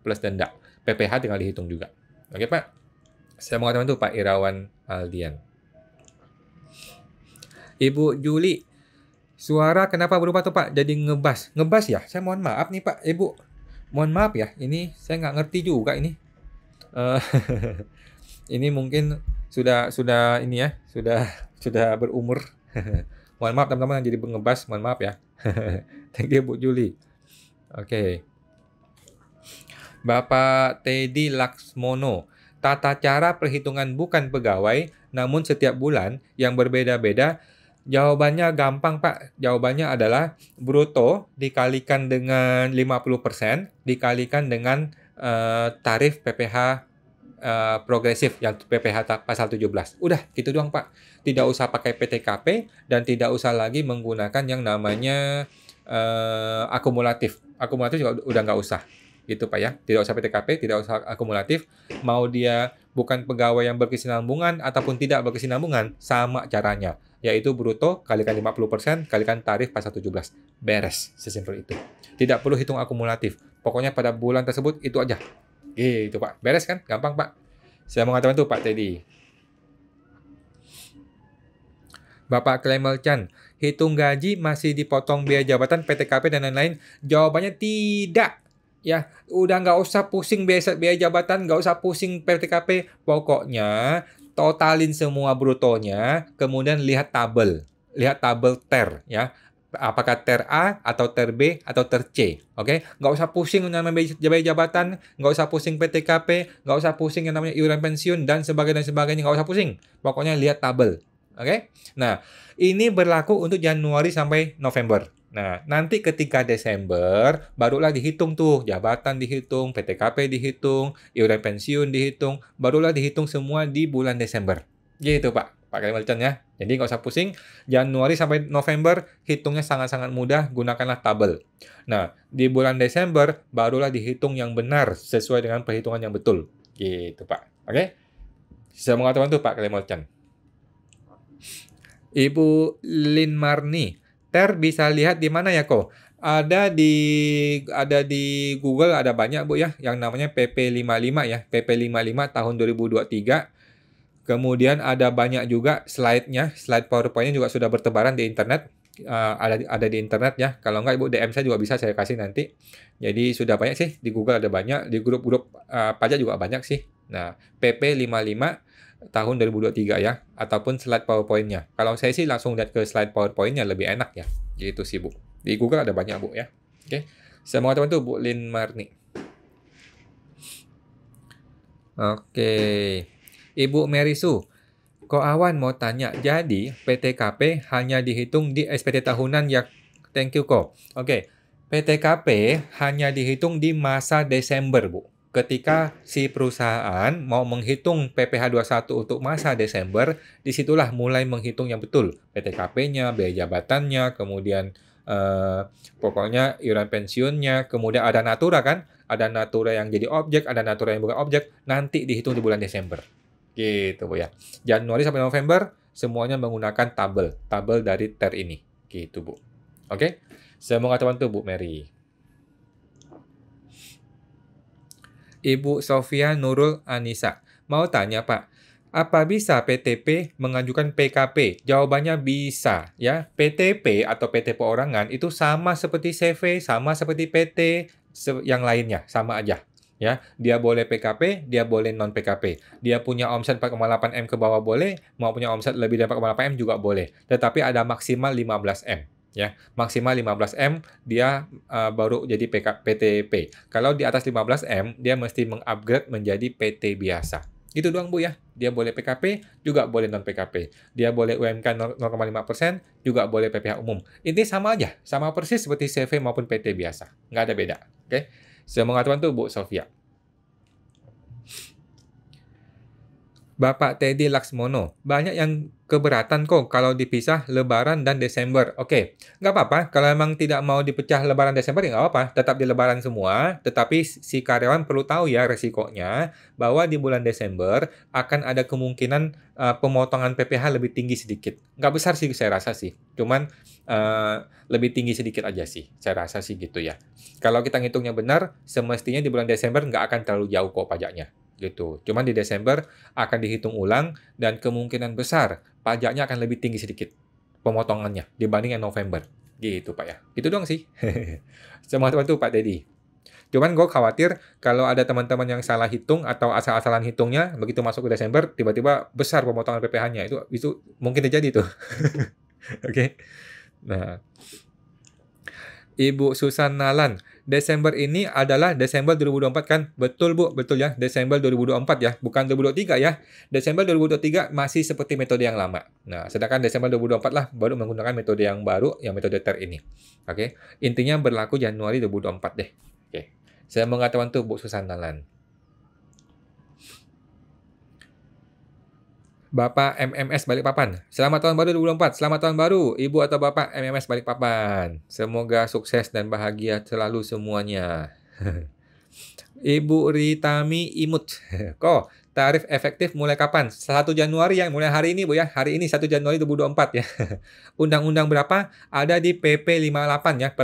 plus denda. PPh tinggal dihitung juga. Oke Pak? Saya mau teman-teman tuh Pak Irawan Aldian. Ibu Juli, suara kenapa berubah tuh Pak? Jadi ngebas. Ngebas ya? Saya mohon maaf nih Pak, Ibu. Mohon maaf ya, ini saya nggak ngerti juga ini. Ini mungkin sudah ini ya, sudah berumur. Mohon maaf teman-teman yang jadi ngebas, mohon maaf ya. Thank you Bu Juli. Oke. Bapak Teddy Laksmono, tata cara perhitungan bukan pegawai, namun setiap bulan yang berbeda-beda Jawabannya gampang, Pak. Jawabannya adalah bruto dikalikan dengan 50% dikalikan dengan tarif PPh progresif yang PPh pasal 17. Udah, gitu doang, Pak. Tidak usah pakai PTKP dan tidak usah lagi menggunakan yang namanya akumulatif. Akumulatif juga udah nggak usah. Gitu, Pak ya. Tidak usah PTKP, tidak usah akumulatif. Mau dia bukan pegawai yang berkesinambungan ataupun tidak berkesinambungan, sama caranya. Yaitu bruto kalikan 50% kalikan tarif pasal 17. Beres, sesimpel itu. Tidak perlu hitung akumulatif. Pokoknya pada bulan tersebut itu aja. Gitu, Pak. Beres kan? Gampang, Pak. Saya mau ngatakan tuh, Pak Teddy. Bapak Klemel Chan, hitung gaji masih dipotong biaya jabatan, PTKP, dan lain-lain? Jawabannya tidak. Ya, udah nggak usah pusing biaya jabatan, nggak usah pusing PTKP. Pokoknya totalin semua brutonya, kemudian lihat tabel. Lihat tabel TER, ya. Apakah TER A, atau TER B, atau TER C. Oke? Nggak usah pusing namanya biaya jabatan, nggak usah pusing PTKP, nggak usah pusing yang namanya iuran pensiun, dan sebagainya, nggak usah pusing. Pokoknya lihat tabel. Oke? Nah, ini berlaku untuk Januari sampai November. Nah, nanti ketika Desember, barulah dihitung tuh, jabatan dihitung, PTKP dihitung, iuran pensiun dihitung, barulah dihitung semua di bulan Desember. Gitu, Pak. Pak Kalimantan ya. Jadi nggak usah pusing, Januari sampai November, hitungnya sangat-sangat mudah, gunakanlah tabel. Nah, di bulan Desember, barulah dihitung yang benar, sesuai dengan perhitungan yang betul. Gitu, Pak. Oke? Saya mengatakan tuh, Pak Kalimantan. Ibu Lin Marni, TER bisa lihat di mana ya kok? Ada di Google, ada banyak Bu ya, yang namanya PP55 ya, PP55 tahun 2023. Kemudian ada banyak juga slide-nya, slide PowerPoint-nya juga sudah bertebaran di internet. Ada di internet ya. Kalau nggak Ibu DM saya juga bisa saya kasih nanti. Jadi sudah banyak sih, di Google ada banyak, di grup-grup pajak juga banyak sih. Nah, PP55 tahun 2023 ya, ataupun slide PowerPoint-nya. Kalau saya sih langsung lihat ke slide PowerPoint-nya, lebih enak ya. Gitu sih, Bu. Di Google ada banyak, Bu ya. Oke. Saya mau teman-teman tuh Bu Lin Marni. Oke. Ibu Merisu, Ko Awan mau tanya, jadi PTKP hanya dihitung di SPT tahunan ya? Thank you, Ko. Oke. PTKP hanya dihitung di masa Desember, Bu. Ketika si perusahaan mau menghitung PPh 21 untuk masa Desember, disitulah mulai menghitung yang betul. PTKP-nya, biaya jabatannya, kemudian pokoknya iuran pensiunnya, kemudian ada natura kan? Ada natura yang jadi objek, ada natura yang bukan objek, nanti dihitung di bulan Desember. Gitu, Bu ya. Januari sampai November, semuanya menggunakan tabel dari TER ini. Gitu, Bu. Oke? Saya mau katakan tuh, Bu Mary. Ibu Sofia Nurul Anissa, mau tanya Pak, apa bisa PTP mengajukan PKP? Jawabannya bisa ya. PTP atau PT perorangan itu sama seperti CV, sama seperti PT yang lainnya, sama aja. Ya, dia boleh PKP, dia boleh non PKP. Dia punya omset 4,8 M ke bawah boleh, mau punya omset lebih dari 4,8 M juga boleh. Tetapi ada maksimal 15 M. Ya, maksimal 15 M dia baru jadi PTP. Kalau di atas 15 M dia mesti mengupgrade menjadi PT biasa. Itu doang Bu ya. Dia boleh PKP, juga boleh non PKP. Dia boleh UMK 0,5%, juga boleh PPh umum. Ini sama aja, sama persis seperti CV maupun PT biasa. Nggak ada beda. Oke. Saya mengatakan tuh Bu Sofia. Bapak Teddy Laksmono, banyak yang keberatan kok kalau dipisah Lebaran dan Desember. Oke, nggak apa-apa. Kalau memang tidak mau dipecah Lebaran Desember, ya nggak apa-apa. Tetap di Lebaran semua. Tetapi si karyawan perlu tahu ya resikonya bahwa di bulan Desember akan ada kemungkinan pemotongan PPh lebih tinggi sedikit. Nggak besar sih saya rasa sih. Cuman lebih tinggi sedikit aja sih. Saya rasa sih gitu ya. Kalau kita ngitungnya benar, semestinya di bulan Desember nggak akan terlalu jauh kok pajaknya. Gitu. Cuman di Desember akan dihitung ulang dan kemungkinan besar pajaknya akan lebih tinggi sedikit pemotongannya dibanding yang November. Gitu Pak ya. Gitu doang sih. Semua teman tuh Pak Dedi. Cuman gue khawatir kalau ada teman-teman yang salah hitung atau asal-asalan hitungnya begitu masuk ke Desember tiba-tiba besar pemotongan PPh-nya. Itu mungkin terjadi tuh. Oke. Nah, Ibu Susan Nalan, Desember ini adalah Desember 2024 kan? Betul Bu, betul ya. Desember 2024 ya, bukan 2023 ya. Desember 2023 masih seperti metode yang lama. Nah, sedangkan Desember 2024 lah baru menggunakan metode yang baru, yang metode TER ini. Oke, intinya berlaku Januari 2024 deh. Oke, saya mengatakan tuh Bu Susanalan. Bapak MMS Balikpapan. Selamat tahun baru 2024. Selamat tahun baru, Ibu atau Bapak MMS Balikpapan. Semoga sukses dan bahagia selalu semuanya. Ibu Ritami Imut. Kok tarif efektif mulai kapan? 1 Januari ya, mulai hari ini Bu ya. Hari ini 1 Januari 2024 ya. Undang-undang berapa? Ada di PP 58 ya,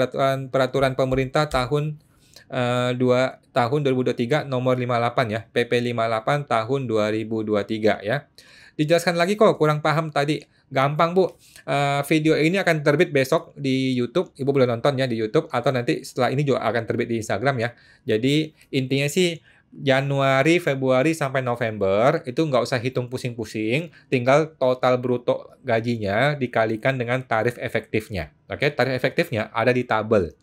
peraturan pemerintah tahun 2023 nomor 58 ya. PP 58 tahun 2023 ya. Dijelaskan lagi kok, kurang paham tadi. Gampang Bu, video ini akan terbit besok di YouTube. Ibu boleh nonton ya di YouTube, atau nanti setelah ini juga akan terbit di Instagram ya. Jadi intinya sih Januari, Februari sampai November itu nggak usah hitung pusing-pusing, tinggal total bruto gajinya dikalikan dengan tarif efektifnya. Oke, tarif efektifnya ada di tabel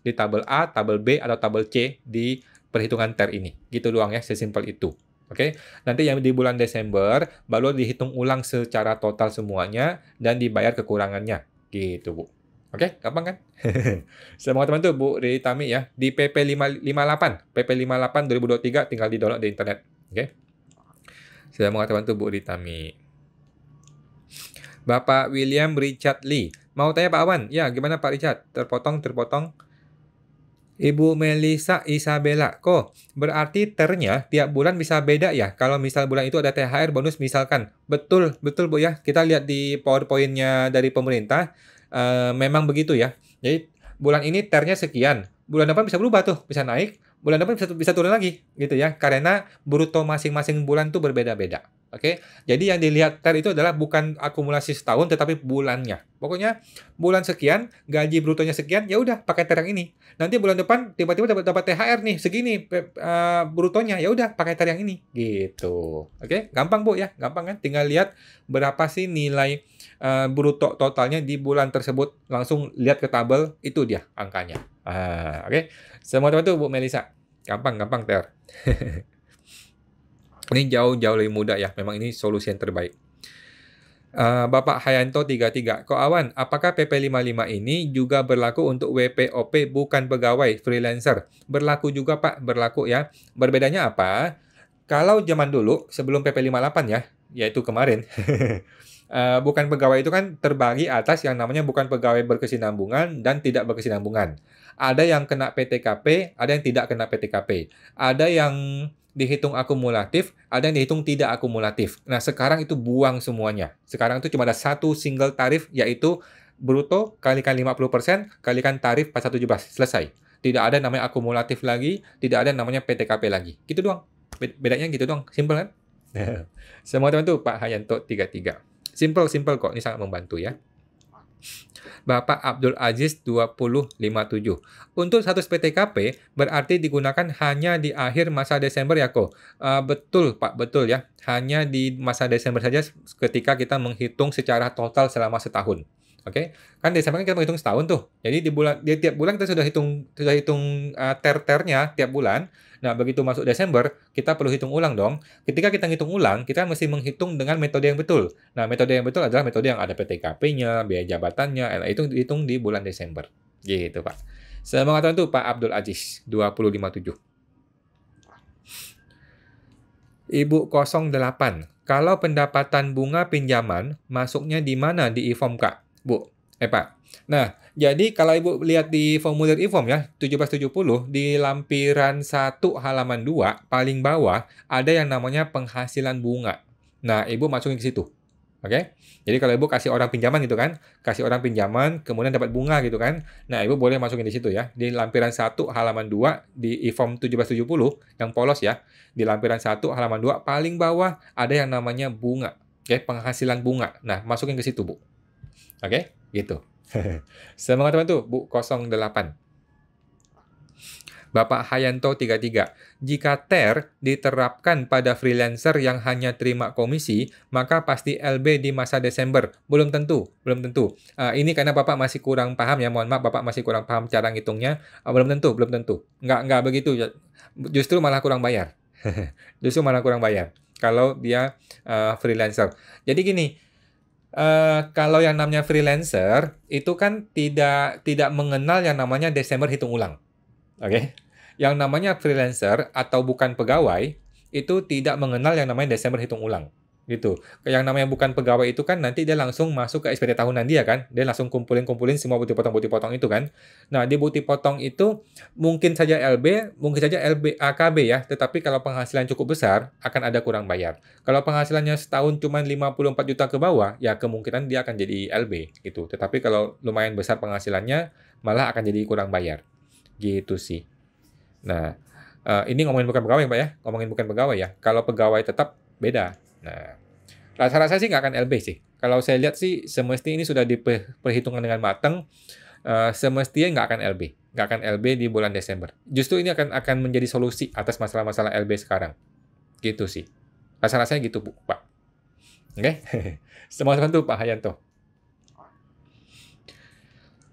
A, tabel B, atau tabel C di perhitungan TER ini. Gitu doang ya, sesimpel itu. Oke, nanti yang di bulan Desember baru dihitung ulang secara total semuanya dan dibayar kekurangannya. Gitu, Bu. Oke, gampang kan? Semua teman tuh Bu Ritami ya, di PP 58 2023 tinggal di-download di internet. Oke. Saya mengatakan tuh Bu Ritami. Bapak William Richard Lee. Mau tanya Pak Awan? Ya, gimana Pak Richard? Terpotong. Ibu Melisa Isabella, kok berarti ternya tiap bulan bisa beda ya? Kalau misal bulan itu ada THR bonus misalkan. Betul Bu ya. Kita lihat di PowerPoint-nya dari pemerintah, memang begitu ya. Jadi bulan ini ternya sekian, bulan depan bisa berubah tuh, bisa naik, bulan depan bisa turun lagi gitu ya. Karena bruto masing-masing bulan tuh berbeda-beda. Oke, jadi yang dilihat TER itu adalah bukan akumulasi setahun, tetapi bulannya. Pokoknya bulan sekian, gaji brutonya sekian, ya udah pakai TER yang ini. Nanti bulan depan tiba-tiba dapat THR nih segini brutonya, ya udah pakai TER yang ini, gitu. Oke, gampang Bu ya, gampang kan? Tinggal lihat berapa sih nilai bruto totalnya di bulan tersebut, langsung lihat ke tabel, itu dia angkanya. Oke, semua teman tuh Bu Melisa, gampang TER. Ini jauh lebih mudah ya, memang ini solusi yang terbaik. Bapak Hayanto 33, Ko Awan, apakah PP 55 ini juga berlaku untuk WPOP bukan pegawai freelancer? Berlaku juga Pak, berlaku ya. Berbedanya apa? Kalau zaman dulu sebelum PP 58 ya, yaitu kemarin, bukan pegawai itu kan terbagi atas yang namanya bukan pegawai berkesinambungan dan tidak berkesinambungan. Ada yang kena PTKP, ada yang tidak kena PTKP. Ada yang dihitung akumulatif, ada yang dihitung tidak akumulatif. Nah, sekarang itu buang semuanya. Sekarang itu cuma ada satu single tarif, yaitu bruto kalikan 50%, kalikan tarif 4117. Selesai. Tidak ada namanya akumulatif lagi, tidak ada namanya PTKP lagi. Gitu doang. Bedanya gitu doang. Simple kan? Semua teman tuh Pak Hayanto 33. Simple kok. Ini sangat membantu ya. Bapak Abdul Aziz 2057. Untuk status PTKP berarti digunakan hanya di akhir masa Desember ya kok? Betul Pak, betul ya. Hanya di masa Desember saja ketika kita menghitung secara total selama setahun. Oke, kan Desember kan kita menghitung setahun tuh. Jadi di tiap bulan kita sudah hitung ter-ternya tiap bulan. Nah, begitu masuk Desember, kita perlu hitung ulang dong. Ketika kita hitung ulang, kita mesti menghitung dengan metode yang betul. Nah, metode yang betul adalah metode yang ada PTKP-nya, biaya jabatannya, itu dihitung di bulan Desember. Gitu, Pak. Semangat itu Pak Abdul Aziz, 2057. Ibu 08. Kalau pendapatan bunga pinjaman, masuknya di mana di e-form, Kak? Bu, Pak. Nah, jadi kalau Ibu lihat di formulir e-form ya, 1770 di lampiran 1 halaman 2 paling bawah ada yang namanya penghasilan bunga. Nah, Ibu masukin ke situ. Oke? Jadi kalau Ibu kasih orang pinjaman gitu kan, kasih orang pinjaman kemudian dapat bunga gitu kan. Nah, Ibu boleh masukin di situ ya. Di lampiran 1 halaman 2 di e-form 1770 yang polos ya. Di lampiran 1 halaman 2 paling bawah ada yang namanya bunga. Oke, penghasilan bunga. Nah, masukin ke situ, Bu. Oke, gitu. Semangat teman tuh, Bu 08. Bapak Hayanto 33. Jika TER diterapkan pada freelancer yang hanya terima komisi, maka pasti LB di masa Desember. Belum tentu, belum tentu. Ini karena Bapak masih kurang paham ya, mohon maaf Bapak masih kurang paham cara ngitungnya. Belum tentu, belum tentu. Nggak begitu. Justru malah kurang bayar. Justru malah kurang bayar. Kalau dia freelancer. Jadi gini, kalau yang namanya freelancer, itu kan tidak mengenal yang namanya Desember hitung ulang. Oke. Yang namanya freelancer atau bukan pegawai itu tidak mengenal yang namanya Desember hitung ulang. Gitu. Yang namanya bukan pegawai itu kan nanti dia langsung masuk ke SPT tahunan dia kan. Dia langsung kumpulin semua bukti potong itu kan. Nah, di bukti potong itu mungkin saja LB, mungkin saja LB AKB ya, tetapi kalau penghasilan cukup besar akan ada kurang bayar. Kalau penghasilannya setahun cuma 54 juta ke bawah, ya kemungkinan dia akan jadi LB gitu. Tetapi kalau lumayan besar penghasilannya malah akan jadi kurang bayar. Gitu sih. Nah, ini ngomongin bukan pegawai, Pak ya. Ngomongin bukan pegawai ya. Kalau pegawai tetap beda. Nah, rasa-rasa sih nggak akan LB sih. Kalau saya lihat sih, semestinya ini sudah diperhitungkan dengan matang. Semestinya nggak akan LB. Nggak akan LB di bulan Desember. Justru ini akan menjadi solusi atas masalah-masalah LB sekarang. Gitu sih. Rasa-rasanya gitu, Pak. Oke? Semoga bantu, Pak Hayanto.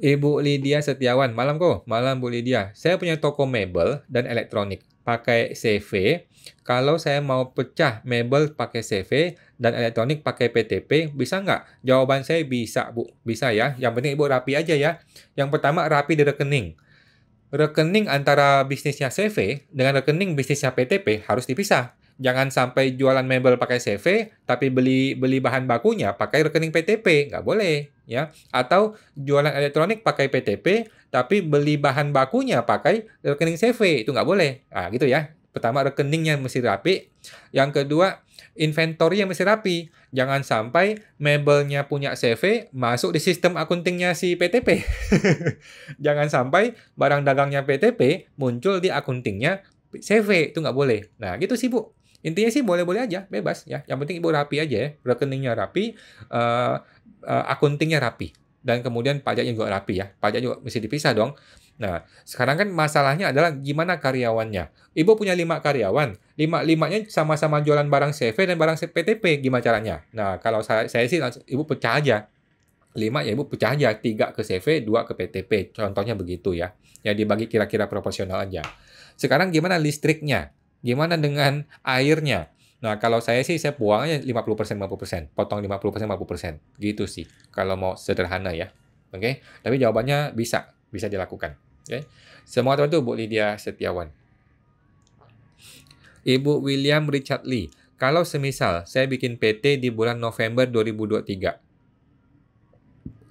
Ibu Lydia Setiawan, malam kok. Malam Bu Lydia. Saya punya toko mebel dan elektronik. Pakai CV. Kalau saya mau pecah mebel pakai CV dan elektronik pakai PTP, bisa nggak? Jawaban saya bisa, Bu. Bisa ya. Yang penting Ibu rapi aja ya. Yang pertama, rapi di rekening. Rekening antara bisnisnya CV dengan rekening bisnisnya PTP harus dipisah. Jangan sampai jualan mebel pakai CV, tapi beli bahan bakunya pakai rekening PTP. Nggak boleh. Ya. Atau jualan elektronik pakai PTP, tapi beli bahan bakunya pakai rekening CV. Itu nggak boleh. Nah, gitu ya. Pertama, rekeningnya mesti rapi. Yang kedua, inventory yang mesti rapi. Jangan sampai mebelnya punya CV, masuk di sistem akuntingnya si PTP. Jangan sampai barang dagangnya PTP muncul di akuntingnya CV. Itu nggak boleh. Nah, gitu sih, Bu. Intinya sih boleh-boleh aja, bebas ya. Yang penting Ibu rapi aja ya. Rekeningnya rapi, akuntingnya rapi. Dan kemudian pajaknya juga rapi ya. Pajak juga mesti dipisah dong. Nah, sekarang kan masalahnya adalah gimana karyawannya. Ibu punya 5 karyawan. 5-limanya sama-sama jualan barang CV dan barang PTP. Gimana caranya? Nah, kalau saya sih Ibu pecah aja. 5 ya Ibu pecah aja. 3 ke CV, 2 ke PTP. Contohnya begitu ya. Ya dibagi kira-kira proporsional aja. Sekarang gimana listriknya? Gimana dengan airnya? Nah, kalau saya sih, saya buangnya 50%, 50%. Potong 50%, 50%. Gitu sih, kalau mau sederhana ya. Oke? Tapi jawabannya bisa dilakukan. Oke? Semua teman tuh Bu Lydia Setiawan. Ibu William Richard Lee. Kalau semisal saya bikin PT di bulan November 2023.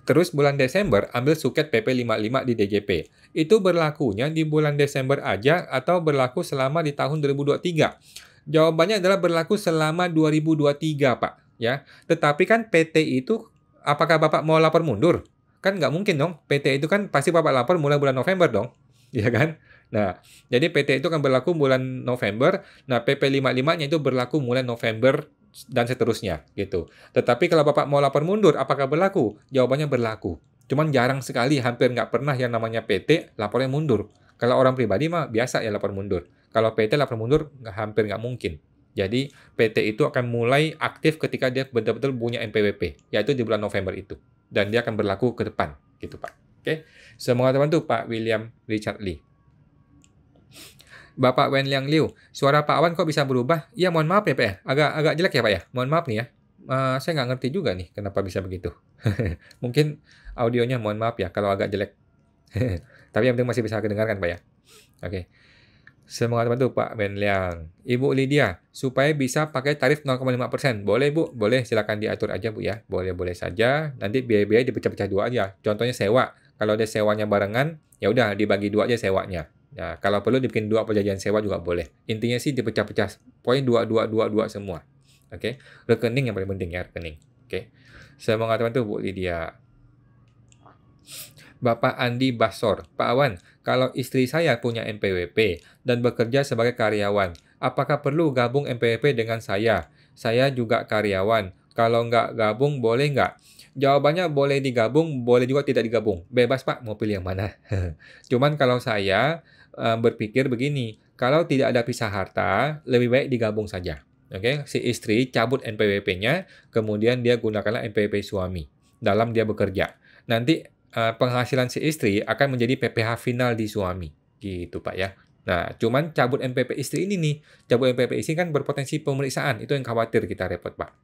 Terus bulan Desember ambil suket PP 55 di DJP. Itu berlakunya di bulan Desember aja atau berlaku selama di tahun 2023? Jawabannya adalah berlaku selama 2023, Pak. Ya. Tetapi kan PT itu, apakah Bapak mau lapor mundur? Kan nggak mungkin dong. PT itu kan pasti Bapak lapor mulai bulan November dong. Iya kan? Nah, jadi PT itu kan berlaku bulan November. Nah, PP 55-nya itu berlaku mulai November dan seterusnya gitu. Tetapi kalau Bapak mau lapor mundur, apakah berlaku? Jawabannya berlaku. Cuman jarang sekali, hampir nggak pernah yang namanya PT lapornya mundur. Kalau orang pribadi mah biasa ya lapor mundur. Kalau PT lapor mundur hampir nggak mungkin. Jadi PT itu akan mulai aktif ketika dia betul-betul punya NPWP, yaitu di bulan November itu. Dan dia akan berlaku ke depan, gitu Pak. Oke, semoga teman-teman Pak William Richard Lee. Bapak Wen Liang Liu, suara Pak Wan kok bisa berubah? Iya, mohon maaf ya Pak ya, agak jelek ya Pak ya, mohon maaf nih ya. Saya nggak ngerti juga nih kenapa bisa begitu. Mungkin audionya mohon maaf ya kalau agak jelek. Tapi yang penting masih bisa kedengarkan Pak ya. Oke. Semoga teman-teman Pak Wen Liang. Ibu Lydia, supaya bisa pakai tarif 0,5%. Boleh Bu, boleh silakan diatur aja Bu ya. Boleh-boleh saja. Nanti biaya-biaya dipecah-pecah dua aja. Contohnya sewa. Kalau ada sewanya barengan, ya udah dibagi dua aja sewanya. Nah, kalau perlu dibikin 2 perjanjian sewa juga boleh. Intinya sih dipecah-pecah. Pokoknya 2 semua. Oke. Rekening yang paling penting ya, rekening. Oke. Semoga teman-teman Bu Lydia. Bapak Andi Basor, Pak Awan, kalau istri saya punya NPWP dan bekerja sebagai karyawan, apakah perlu gabung NPWP dengan saya? Saya juga karyawan. Kalau nggak gabung, boleh nggak? Jawabannya boleh digabung, boleh juga tidak digabung. Bebas Pak, mau pilih yang mana. Cuman kalau saya berpikir begini, kalau tidak ada pisah harta, lebih baik digabung saja. Oke, si istri cabut NPWP-nya, kemudian dia gunakanlah NPWP suami dalam dia bekerja. Nanti penghasilan si istri akan menjadi PPh final di suami. Gitu Pak ya. Nah, cuman cabut NPWP istri ini nih, cabut NPWP istri kan berpotensi pemeriksaan. Itu yang khawatir kita repot Pak.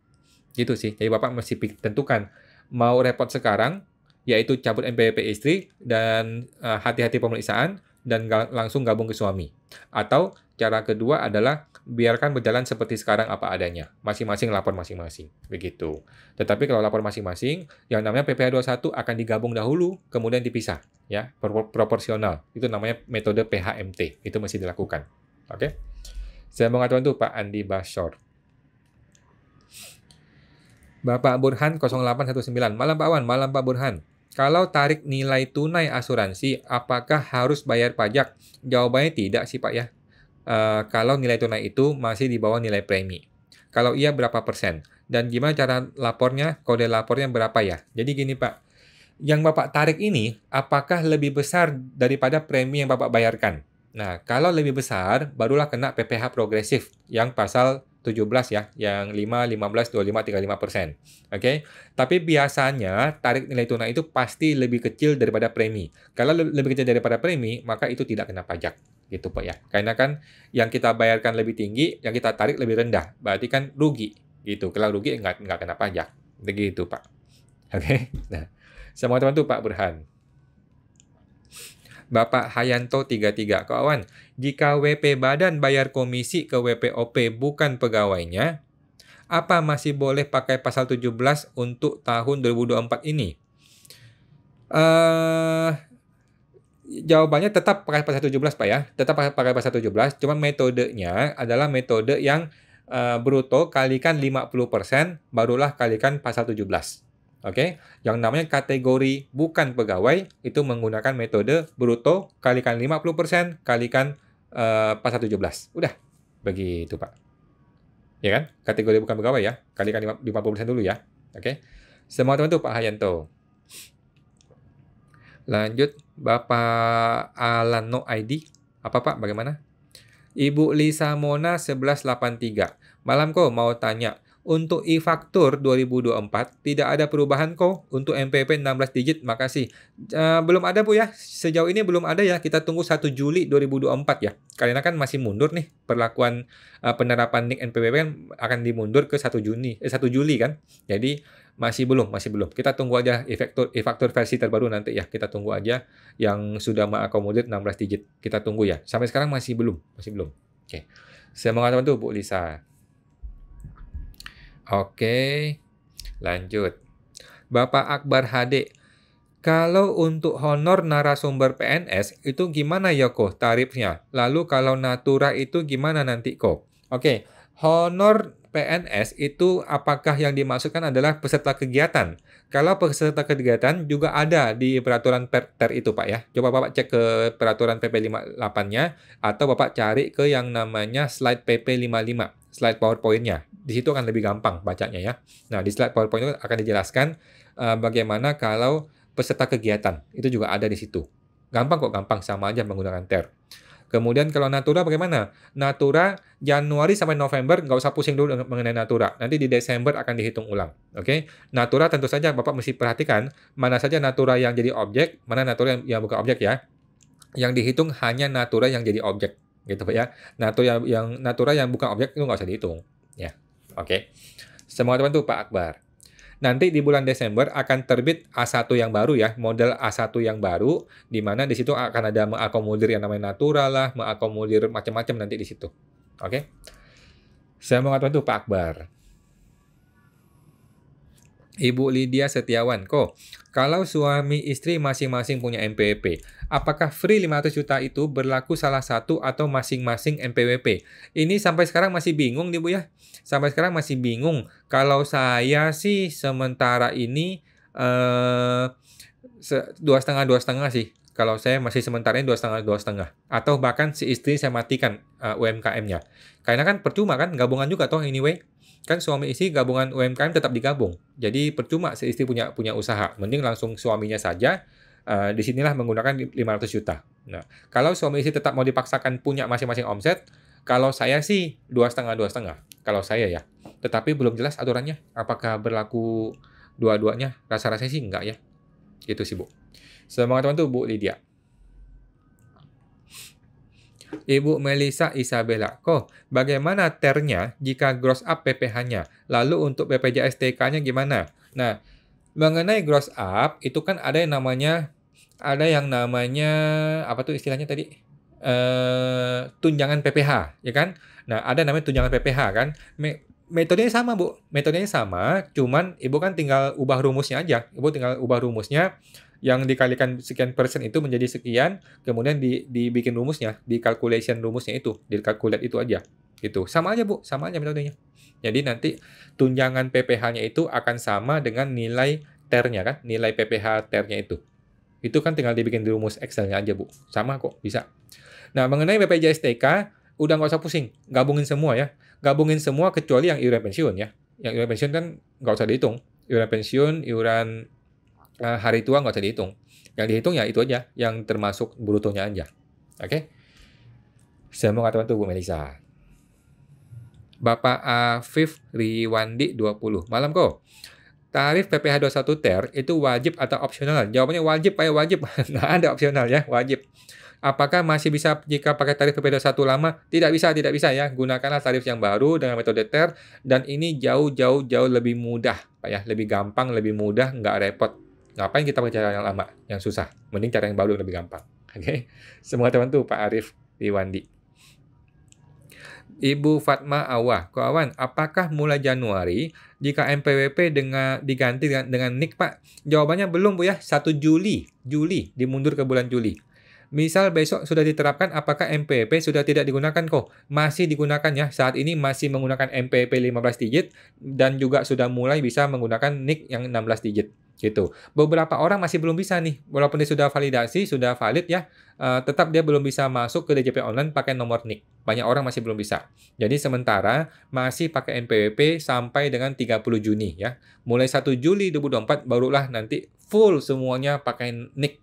Gitu sih. Jadi Bapak mesti tentukan mau repot sekarang, yaitu cabut NPWP istri dan hati-hati pemeriksaan dan langsung gabung ke suami. Atau cara kedua adalah biarkan berjalan seperti sekarang apa adanya. Masing-masing lapor masing-masing. Begitu. Tetapi kalau lapor masing-masing, yang namanya PPh 21 akan digabung dahulu, kemudian dipisah. Ya, proporsional. Itu namanya metode PHMT. Itu mesti dilakukan. Oke? Saya mengatakan itu Pak Andi Bashor. Bapak Burhan 0819. Malam Pak Wan, malam Pak Burhan. Kalau tarik nilai tunai asuransi, apakah harus bayar pajak? Jawabannya tidak sih Pak ya. Kalau nilai tunai itu masih di bawah nilai premi. Kalau iya berapa persen? Dan gimana cara lapornya? Kode lapornya berapa ya? Jadi gini Pak, yang Bapak tarik ini apakah lebih besar daripada premi yang Bapak bayarkan? Nah, kalau lebih besar, barulah kena PPh progresif yang pasal 17 ya, yang 5, 15, 25, 35%. Oke? Tapi biasanya tarik nilai tunai itu pasti lebih kecil daripada premi. Kalau lebih kecil daripada premi, maka itu tidak kena pajak. Gitu Pak ya. Karena kan yang kita bayarkan lebih tinggi, yang kita tarik lebih rendah. Berarti kan rugi. Gitu. Kalau rugi nggak kena pajak. Begitu Pak. Oke? Nah, semua teman tuh Pak Burhan. Bapak Hayanto 33. Kawan, jika WP Badan bayar komisi ke WPOP bukan pegawainya, apa masih boleh pakai pasal 17 untuk tahun 2024 ini? Jawabannya tetap pakai pasal 17 Pak ya. Tetap pakai pasal 17, cuma metodenya adalah metode yang bruto kalikan 50%, barulah kalikan pasal 17. Oke, yang namanya kategori bukan pegawai itu menggunakan metode bruto kalikan 50% kalikan pasal 17. Udah, begitu Pak. Ya kan? Kategori bukan pegawai ya, kalikan 50% dulu ya. Oke. Semua teman tuh Pak Hayanto. Lanjut, Bapak Alano ID. Apa Pak, bagaimana? Ibu Lisa Mona 1183. Malam kok mau tanya. Untuk e-faktur 2024 tidak ada perubahan kok untuk MPP 16 digit, makasih. Belum ada Bu ya, sejauh ini belum ada ya, kita tunggu 1 Juli 2024 ya. Karena kan masih mundur nih, perlakuan penerapan NIK NPWP kan akan dimundur ke 1 Juli kan. Jadi masih belum. Kita tunggu aja e-faktur versi terbaru nanti ya, kita tunggu aja yang sudah mengakomodir 16 digit. Kita tunggu ya, sampai sekarang masih belum. Oke, saya mengatakan tuh Bu Lisa. Oke, lanjut. Bapak Akbar HD, kalau untuk honor narasumber PNS itu gimana ya kok tarifnya? Lalu kalau natura itu gimana nanti kok? Oke, honor PNS itu apakah yang dimaksudkan adalah peserta kegiatan? Kalau peserta kegiatan juga ada di peraturan Perter itu Pak ya. Coba Bapak cek ke peraturan PP 58-nya atau Bapak cari ke yang namanya slide PP 55, slide PowerPoint-nya. Di situ akan lebih gampang bacanya ya. Nah, di slide PowerPoint itu akan dijelaskan bagaimana kalau peserta kegiatan. Itu juga ada di situ. Gampang sama aja menggunakan TER. Kemudian kalau Natura bagaimana? Natura Januari sampai November nggak usah pusing dulu mengenai Natura. Nanti di Desember akan dihitung ulang. Oke? Natura tentu saja Bapak mesti perhatikan mana saja Natura yang jadi objek, mana Natura yang bukan objek ya. Yang dihitung hanya Natura yang jadi objek. Gitu Pak ya. Natura yang bukan objek itu nggak usah dihitung. Ya. Oke. Semua teman tuh Pak Akbar. Nanti di bulan Desember akan terbit A1 yang baru ya, model A1 yang baru, di mana di situ akan ada mengakomodir yang namanya Natura lah, mengakomodir macam-macam nanti di situ. Oke. Saya mengatakan tuh Pak Akbar. Ibu Lydia Setiawan, kok kalau suami istri masing-masing punya NPWP, apakah free 500 juta itu berlaku salah satu atau masing-masing NPWP? Ini sampai sekarang masih bingung nih Bu ya. Sampai sekarang masih bingung. Kalau saya sih sementara ini 2,5 sih. Kalau saya masih sementara ini 2,5. Atau bahkan si istri saya matikan UMKM-nya. Karena kan percuma kan, gabungan juga toh anyway. Kan suami istri gabungan UMKM tetap digabung. Jadi percuma seistri punya usaha. Mending langsung suaminya saja. Di sinilah menggunakan 500 juta. Nah, kalau suami istri tetap mau dipaksakan punya masing-masing omset, kalau saya sih 2,5-2,5. Kalau saya ya. Tetapi belum jelas aturannya. Apakah berlaku dua-duanya? Rasa-rasanya sih enggak ya. Gitu sih, Bu. Semangat teman tuh, Bu Lydia. Ibu Melisa Isabella, bagaimana ternya jika gross up PPh-nya? Lalu untuk BPJS TK-nya gimana? Nah, mengenai gross up, itu kan ada yang namanya apa tuh istilahnya tadi? Tunjangan PPh, ya kan? Nah, ada namanya tunjangan PPh kan? Metodenya sama, Bu. Metodenya sama, cuman Ibu kan tinggal ubah rumusnya aja. Ibu tinggal ubah rumusnya yang dikalikan sekian persen itu menjadi sekian, kemudian dibikin rumusnya, di calculation rumusnya itu, di calculate itu aja. Gitu. Sama aja, Bu. Sama aja metodenya. Jadi nanti tunjangan PPh-nya itu akan sama dengan nilai TER-nya kan? Nilai PPh TER-nya itu. Itu kan tinggal dibikin di rumus Excel-nya aja, Bu. Sama kok, bisa. Nah, mengenai BPJS TK, udah nggak usah pusing. Gabungin semua ya. Gabungin semua kecuali yang iuran pensiun ya. Yang iuran pensiun kan nggak usah dihitung. Iuran pensiun, iuran hari tua nggak usah dihitung. Yang dihitung ya itu aja, yang termasuk brutonya aja. Oke? Semoga teman-teman, Bu Melisa. Bapak Afif Riwandi 20. Malam kok. Tarif PPh 21 TER itu wajib atau opsional? Jawabannya wajib, Pak ya, wajib. Nggak ada opsional ya, wajib. Apakah masih bisa jika pakai tarif PPh 21 lama? Tidak bisa ya. Gunakanlah tarif yang baru dengan metode TER dan ini jauh lebih mudah, Pak ya. Lebih gampang, lebih mudah, nggak repot. Ngapain kita pakai cara yang lama, yang susah? Mending cara yang baru yang lebih gampang. Oke. Semua teman tuh Pak Arif Riwandi. Ibu Fatma Awah, Ko Awan, apakah mulai Januari jika MPWP diganti dengan NIK, Pak? Jawabannya belum, Bu ya. 1 Juli dimundur ke bulan Juli. Misal besok sudah diterapkan, apakah MPWP sudah tidak digunakan kok? Masih digunakan ya. Saat ini masih menggunakan MPWP 15 digit dan juga sudah mulai bisa menggunakan NIK yang 16 digit. Gitu. Beberapa orang masih belum bisa nih, walaupun dia sudah validasi, sudah valid ya, tetap dia belum bisa masuk ke DJP online pakai nomor NIK. Banyak orang masih belum bisa. Jadi sementara masih pakai MPWP sampai dengan 30 Juni ya. Mulai 1 Juli 2024 barulah nanti full semuanya pakai NIK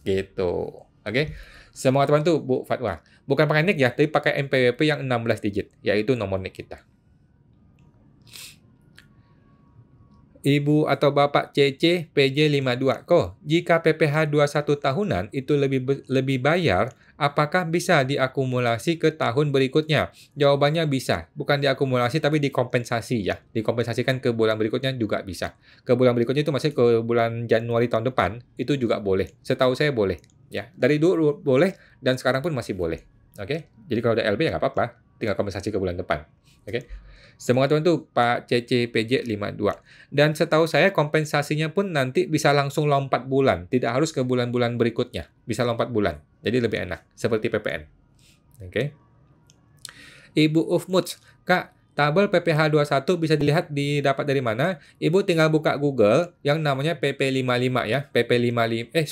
gitu. Oke. Semoga teman tuh Bu Fatwa. Bukan pakai NIK ya, tapi pakai MPWP yang 16 digit, yaitu nomor NIK kita. Ibu atau Bapak CC PJ52. Jika PPh 21 tahunan itu lebih bayar, apakah bisa diakumulasi ke tahun berikutnya? Jawabannya bisa. Bukan diakumulasi tapi dikompensasi ya. Dikompensasikan ke bulan berikutnya juga bisa. Ke bulan berikutnya itu masih ke bulan Januari tahun depan, itu juga boleh. Setahu saya boleh. Ya, dari dulu boleh dan sekarang pun masih boleh. Oke? Jadi kalau ada LB ya nggak apa-apa, tinggal kompensasi ke bulan depan. Oke? Semoga teman tuh Pak CCPJ 52. Dan setahu saya kompensasinya pun nanti bisa langsung lompat bulan, tidak harus ke bulan-bulan berikutnya. Bisa lompat bulan. Jadi lebih enak, seperti PPN. Oke. Ibu Ufmuts, Kak, tabel PPh 21 bisa didapat dari mana? Ibu tinggal buka Google yang namanya PP55 ya. PP58.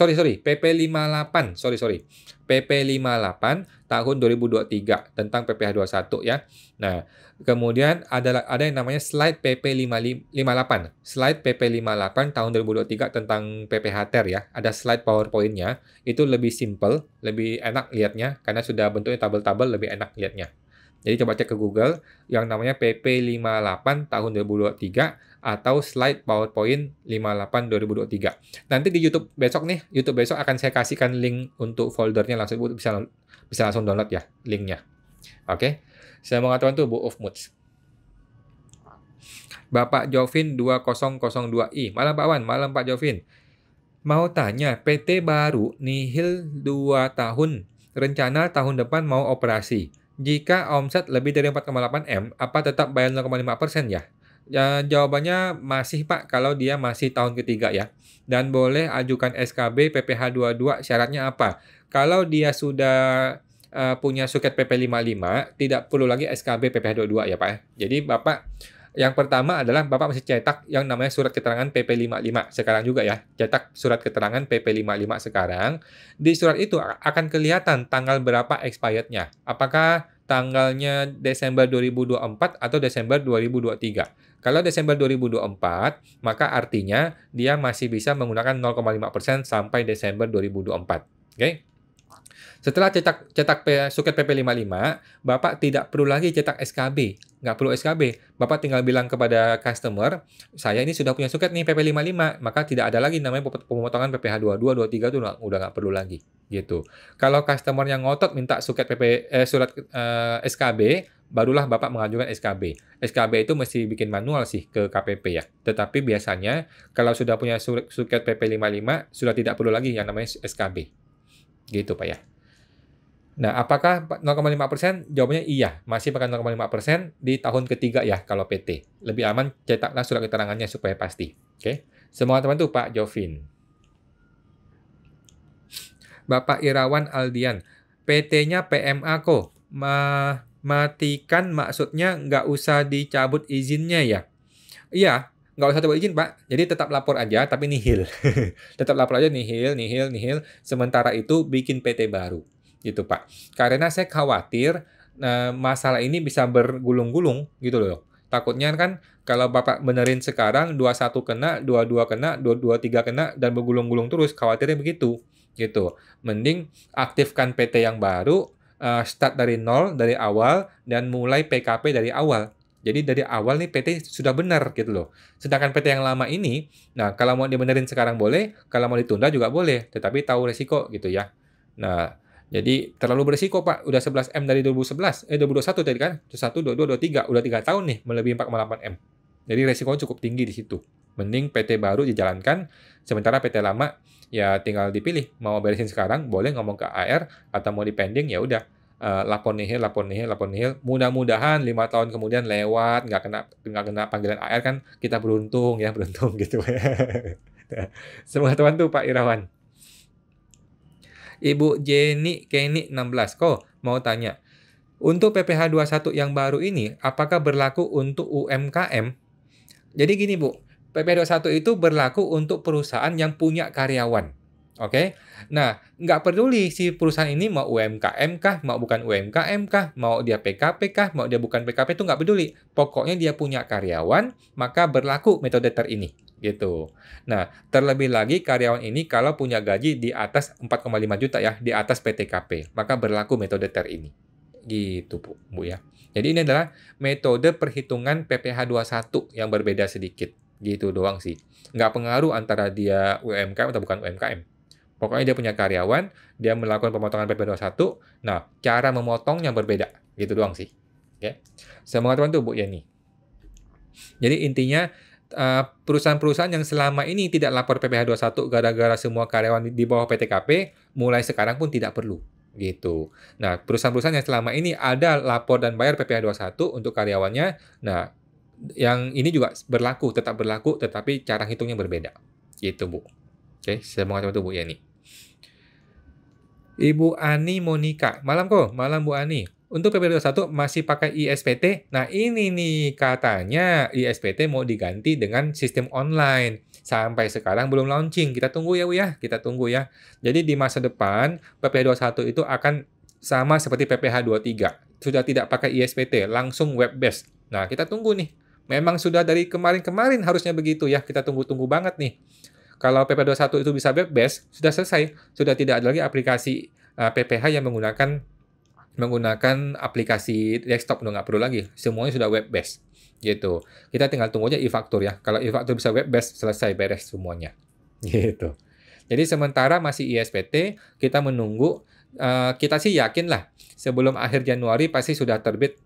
PP58 tahun 2023 tentang PPh 21 ya. Nah, kemudian ada yang namanya slide PP58. Slide PP58 tahun 2023 tentang PPh TER ya. Ada slide PowerPoint-nya. Itu lebih simple, lebih enak lihatnya karena sudah bentuknya tabel-tabel, lebih enak lihatnya. Jadi coba cek ke Google yang namanya PP58 tahun 2023 atau slide PowerPoint 58 2023. Nanti di YouTube besok akan saya kasihkan link untuk foldernya, langsung bisa langsung download ya linknya. Oke. Semoga teman tuh Bu of Moods. Bapak Jovin 2002i. Malam Pak Wan, malam Pak Jovin. Mau tanya, PT baru nihil 2 tahun. Rencana tahun depan mau operasi. Jika omset lebih dari 4,8 M, apa tetap bayar 0,5% ya? Ya, jawabannya masih Pak, kalau dia masih tahun ketiga ya. Dan boleh ajukan SKB PPh 22, syaratnya apa? Kalau dia sudah punya suket PP55, tidak perlu lagi SKB PPh 22 ya Pak ya. Jadi Bapak, yang pertama adalah Bapak mesti cetak yang namanya surat keterangan PP55 sekarang juga ya. Cetak surat keterangan PP55 sekarang. Di surat itu akan kelihatan tanggal berapa expirednya. Apakah tanggalnya Desember 2024 atau Desember 2023. Kalau Desember 2024, maka artinya dia masih bisa menggunakan 0,5% sampai Desember 2024. Oke? Setelah suket PP55, Bapak tidak perlu lagi cetak SKB. Nggak perlu SKB. Bapak tinggal bilang kepada customer, saya ini sudah punya suket nih PP55, maka tidak ada lagi namanya pemotongan PPh 22, 23 itu udah nggak perlu lagi. Gitu. Kalau customer yang ngotot minta surat SKB, barulah Bapak mengajukan SKB. SKB itu mesti bikin manual sih ke KPP ya. Tetapi biasanya kalau sudah punya suket PP55, sudah tidak perlu lagi yang namanya SKB. Gitu Pak ya. Nah, apakah 0,5%? Jawabannya iya, masih pakai 0,5% di tahun ketiga ya kalau PT. Lebih aman cetaklah surat keterangannya supaya pasti. Oke. Semua teman tuh Pak Jovin. Bapak Irawan Aldian, PT-nya PMA kok. Matikan maksudnya nggak usah dicabut izinnya ya? Iya, nggak usah cabut izin Pak. Jadi tetap lapor aja tapi nihil. Tetap lapor aja nihil. Sementara itu bikin PT baru. Gitu Pak. Karena saya khawatir masalah ini bisa bergulung-gulung gitu loh. Takutnya kan kalau Bapak benerin sekarang 21 kena, 22 kena, 23 kena dan bergulung-gulung terus, khawatirnya begitu. Gitu. Mending aktifkan PT yang baru, start dari nol dari awal dan mulai PKP dari awal. Jadi dari awal nih PT sudah benar gitu loh. Sedangkan PT yang lama ini, nah kalau mau dibenerin sekarang boleh, kalau mau ditunda juga boleh, tetapi tahu resiko gitu ya. Nah, jadi terlalu berisiko Pak, udah 11M dari 2021 tadi kan, 21, 22, 23, udah 3 tahun nih melebihi 4,8M. Jadi resikonya cukup tinggi di situ. Mending PT baru dijalankan, sementara PT lama ya tinggal dipilih, mau beresin sekarang boleh ngomong ke AR atau mau dipending ya udah lapor nihil. Mudah-mudahan 5 tahun kemudian lewat, nggak kena panggilan AR kan kita beruntung gitu. Semoga teman tuh Pak Irawan. Ibu Jenny Kenny 16 kok mau tanya. Untuk PPh 21 yang baru ini apakah berlaku untuk UMKM? Jadi gini Bu, PPh 21 itu berlaku untuk perusahaan yang punya karyawan. Oke. Nah, nggak peduli si perusahaan ini mau UMKM kah, mau bukan UMKM kah, mau dia PKP kah, mau dia bukan PKP itu nggak peduli. Pokoknya dia punya karyawan, maka berlaku metode TER ini. Gitu. Nah, terlebih lagi karyawan ini kalau punya gaji di atas 4,5 juta ya, di atas PTKP, maka berlaku metode TER ini. Gitu, Bu ya. Jadi ini adalah metode perhitungan PPh 21 yang berbeda sedikit. Gitu doang sih. Nggak pengaruh antara dia UMKM atau bukan UMKM. Pokoknya dia punya karyawan, dia melakukan pemotongan PPh 21, nah cara memotongnya berbeda. Gitu doang sih. Oke. Semoga teman tuh Bu Yeni. Jadi intinya perusahaan-perusahaan yang selama ini tidak lapor PPh 21 gara-gara semua karyawan di bawah PTKP, mulai sekarang pun tidak perlu. Gitu. Nah, perusahaan-perusahaan yang selama ini ada lapor dan bayar PPh 21 untuk karyawannya, nah, yang ini juga tetap berlaku, tetapi cara hitungnya berbeda. Gitu, Bu. Oke, semoga teman-teman Bu Yeni. Ibu Ani Monika. Malam Bu Ani. Untuk PPh 21 masih pakai ISPT. Nah, ini nih katanya ISPT mau diganti dengan sistem online. Sampai sekarang belum launching. Kita tunggu ya, Bu ya. Kita tunggu ya. Jadi di masa depan PPh 21 itu akan sama seperti PPh 23. Sudah tidak pakai ISPT, langsung web based. Nah, kita tunggu nih. Memang sudah dari kemarin-kemarin harusnya begitu ya. Kita tunggu-tunggu banget nih. Kalau PPh 21 itu bisa web based, sudah selesai. Sudah tidak ada lagi aplikasi PPh yang menggunakan aplikasi desktop, udah nggak perlu lagi. Semuanya sudah web based. Gitu. Kita tinggal tunggu aja e-faktur ya. Kalau e-faktur bisa web based, selesai beres semuanya. Gitu. Jadi sementara masih ISPT, kita menunggu. Kita sih yakin lah sebelum akhir Januari pasti sudah terbit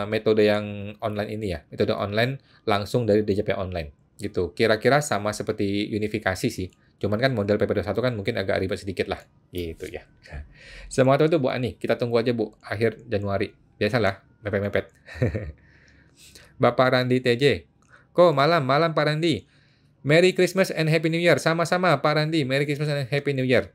metode yang online ini ya. Metode online langsung dari DJP online. Gitu. Kira-kira sama seperti unifikasi sih. Cuman kan model PPh 21 kan mungkin agak ribet sedikit lah. Gitu ya. Semua itu Bu Ani, kita tunggu aja Bu, akhir Januari. Biasalah, mepet-mepet. Bapak Randi TJ. Malam Pak Randi. Merry Christmas and Happy New Year. Sama-sama Pak Randi, Merry Christmas and Happy New Year.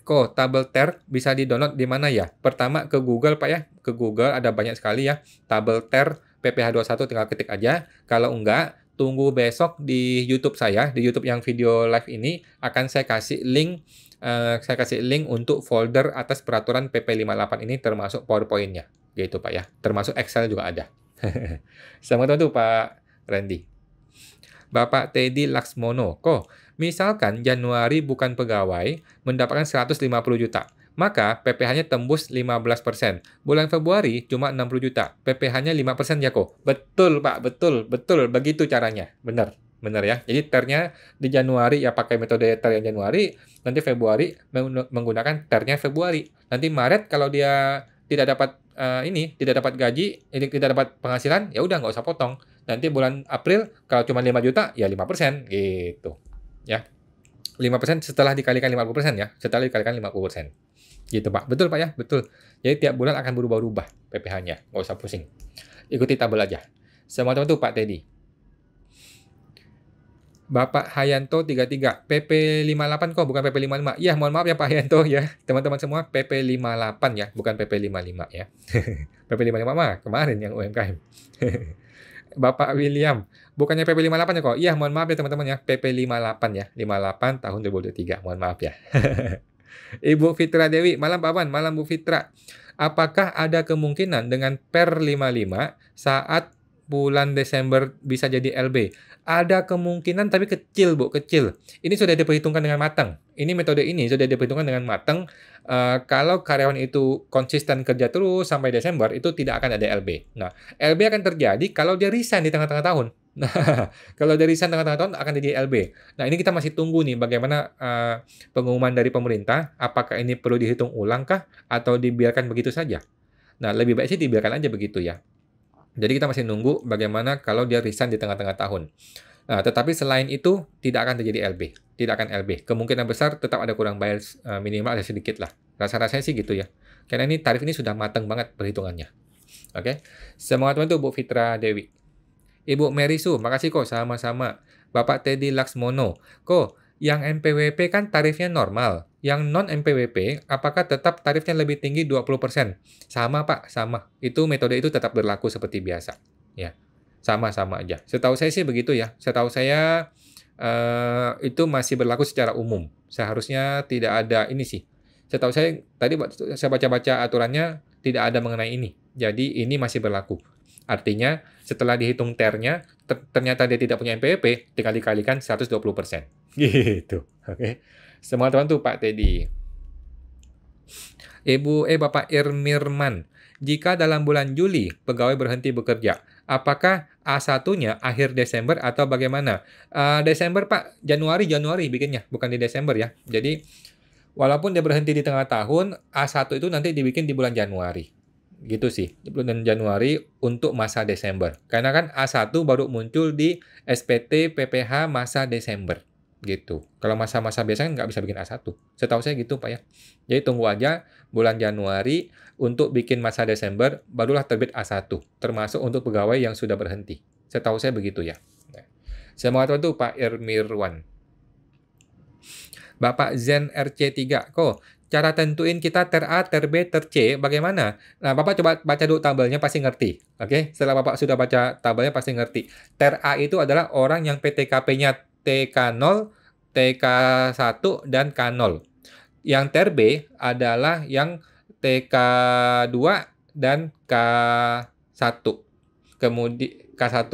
Tabel TER bisa di-download di mana ya? Pertama ke Google Pak ya. Ke Google ada banyak sekali ya. Tabel TER PPh 21 tinggal ketik aja. Kalau enggak, tunggu besok di YouTube saya, di YouTube yang video live ini akan saya kasih link untuk folder atas peraturan PP58 ini termasuk PowerPoint-nya. Gitu Pak ya. Termasuk Excel juga ada. Selamat tahun tuh Pak Randy. Bapak Teddy Laksmono, kok misalkan Januari bukan pegawai mendapatkan 150 juta, maka PPh-nya tembus 15%. Bulan Februari cuma 60 juta, PPh-nya 5% ya kok. Betul Pak, betul, betul, begitu caranya. Benar, benar ya. Jadi ternya di Januari ya pakai metode ter yang Januari, nanti Februari menggunakan ternya Februari. Nanti Maret kalau dia tidak dapat tidak dapat gaji, tidak dapat penghasilan, ya udah nggak usah potong. Nanti bulan April kalau cuma 5 juta ya 5% gitu. Ya. 5% setelah dikalikan 50% ya. Setelah dikalikan 50%. Gitu Pak. Betul Pak ya, betul. Jadi tiap bulan akan berubah-ubah PPh-nya. Nggak usah pusing. Ikuti tabel aja. Semua teman tuh Pak Teddy. Bapak Hayanto 33, PP 58 kok, bukan PP 55. Ya, mohon maaf ya Pak Hayanto ya. Teman-teman semua PP 58 ya, bukan PP 55 ya. PP 55 mah kemarin yang UMKM. Bapak William, bukannya PP 58 ya kok. Iya, mohon maaf ya teman-teman ya. PP 58 ya, 58 tahun 2023. Mohon maaf ya. Ibu Fitra Dewi, malam Pak Wan, malam Bu Fitra. Apakah ada kemungkinan dengan per 55 saat bulan Desember bisa jadi LB? Ada kemungkinan tapi kecil Bu, kecil. Ini sudah diperhitungkan dengan matang. Ini metode ini sudah diperhitungkan dengan matang. Kalau karyawan itu konsisten kerja terus sampai Desember, itu tidak akan ada LB. Nah, LB akan terjadi kalau dia resign di tengah-tengah tahun. Nah, kalau dia resign tengah-tengah tahun akan jadi LB. Nah, ini kita masih tunggu nih bagaimana pengumuman dari pemerintah. Apakah ini perlu dihitung ulang kah atau dibiarkan begitu saja? Nah, lebih baik sih dibiarkan aja begitu ya. Jadi kita masih nunggu bagaimana kalau dia resign di tengah-tengah tahun. Nah, tetapi selain itu tidak akan terjadi LB, tidak akan LB. Kemungkinan besar tetap ada kurang bayar minimal ada sedikit lah. Rasa-rasanya sih gitu ya. Karena ini tarif ini sudah matang banget perhitungannya. Oke. Semangat teman tuh Bu Fitra Dewi. Ibu Mary Su, makasih kok sama-sama. Bapak Teddy Laksmono, kok yang MPWP kan tarifnya normal. Yang non-MPWP, apakah tetap tarifnya lebih tinggi 20%? Sama Pak, sama. Metode itu tetap berlaku seperti biasa. Ya, sama-sama aja. Setahu saya sih begitu ya. Setahu saya itu masih berlaku secara umum. Seharusnya tidak ada ini sih. Setahu saya, tadi saya baca-baca aturannya, tidak ada mengenai ini. Jadi ini masih berlaku. Artinya, setelah dihitung ternya, ternyata dia tidak punya MPWP, tinggal dikalikan 120%. Gitu. Oke. Semua teman tuh Pak Teddy. Bapak Irmirman, jika dalam bulan Juli pegawai berhenti bekerja, apakah A1-nya akhir Desember atau bagaimana? Desember Pak, Januari bikinnya, bukan di Desember ya. Jadi, walaupun dia berhenti di tengah tahun, A1 itu nanti dibikin di bulan Januari. Gitu sih, di bulan Januari untuk masa Desember. Karena kan A1 baru muncul di SPT PPh masa Desember. Gitu. Kalau masa-masa biasa kan nggak bisa bikin A1. Setahu saya gitu Pak ya. Jadi tunggu aja bulan Januari untuk bikin masa Desember, barulah terbit A1. Termasuk untuk pegawai yang sudah berhenti. Setahu saya begitu ya. Semangat tuh Pak Irmirwan. Bapak Zen RC3, kok cara tentuin kita ter A, ter B, ter C bagaimana? Nah, Bapak coba baca dulu tabelnya pasti ngerti. Oke, setelah Bapak sudah baca tabelnya pasti ngerti. Ter A itu adalah orang yang PTKP-nya TK0, TK1, dan K0. Yang ter B adalah yang TK2 dan K1. Kemudian K1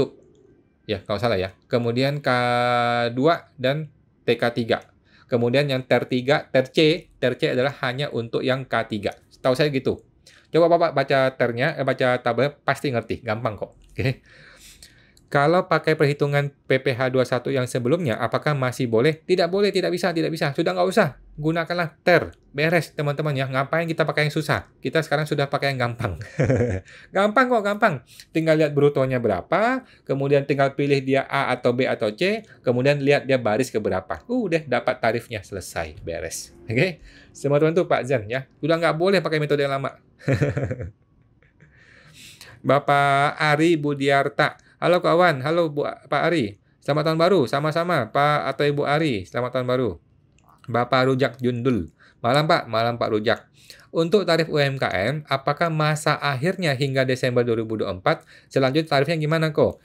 ya, kalau salah ya. Kemudian K2 dan TK3. Kemudian yang ter 3, ter C adalah hanya untuk yang K3. Tahu saya gitu. Coba Bapak baca ternya, baca tabel pasti ngerti, gampang kok. Oke. Kalau pakai perhitungan PPh 21 yang sebelumnya, apakah masih boleh? Tidak boleh, tidak bisa, tidak bisa. Sudah nggak usah. Gunakanlah ter. Beres, teman-teman ya. Ngapain kita pakai yang susah? Kita sekarang sudah pakai yang gampang. Gampang kok, gampang. Tinggal lihat brutonya berapa, kemudian tinggal pilih dia A atau B atau C, kemudian lihat dia baris ke berapa. Udah dapat tarifnya, selesai. Beres. Oke? Semua teman tuh Pak Zen ya. Sudah nggak boleh pakai metode yang lama. Bapak Ari Budiarta. Halo kawan, halo Pak Ari. Selamat tahun baru, sama-sama Pak atau Ibu Ari. Selamat tahun baru. Bapak Rujak Jundul. Malam Pak Rujak. Untuk tarif UMKM, apakah masa akhirnya hingga Desember 2024? Selanjutnya tarifnya gimana kok?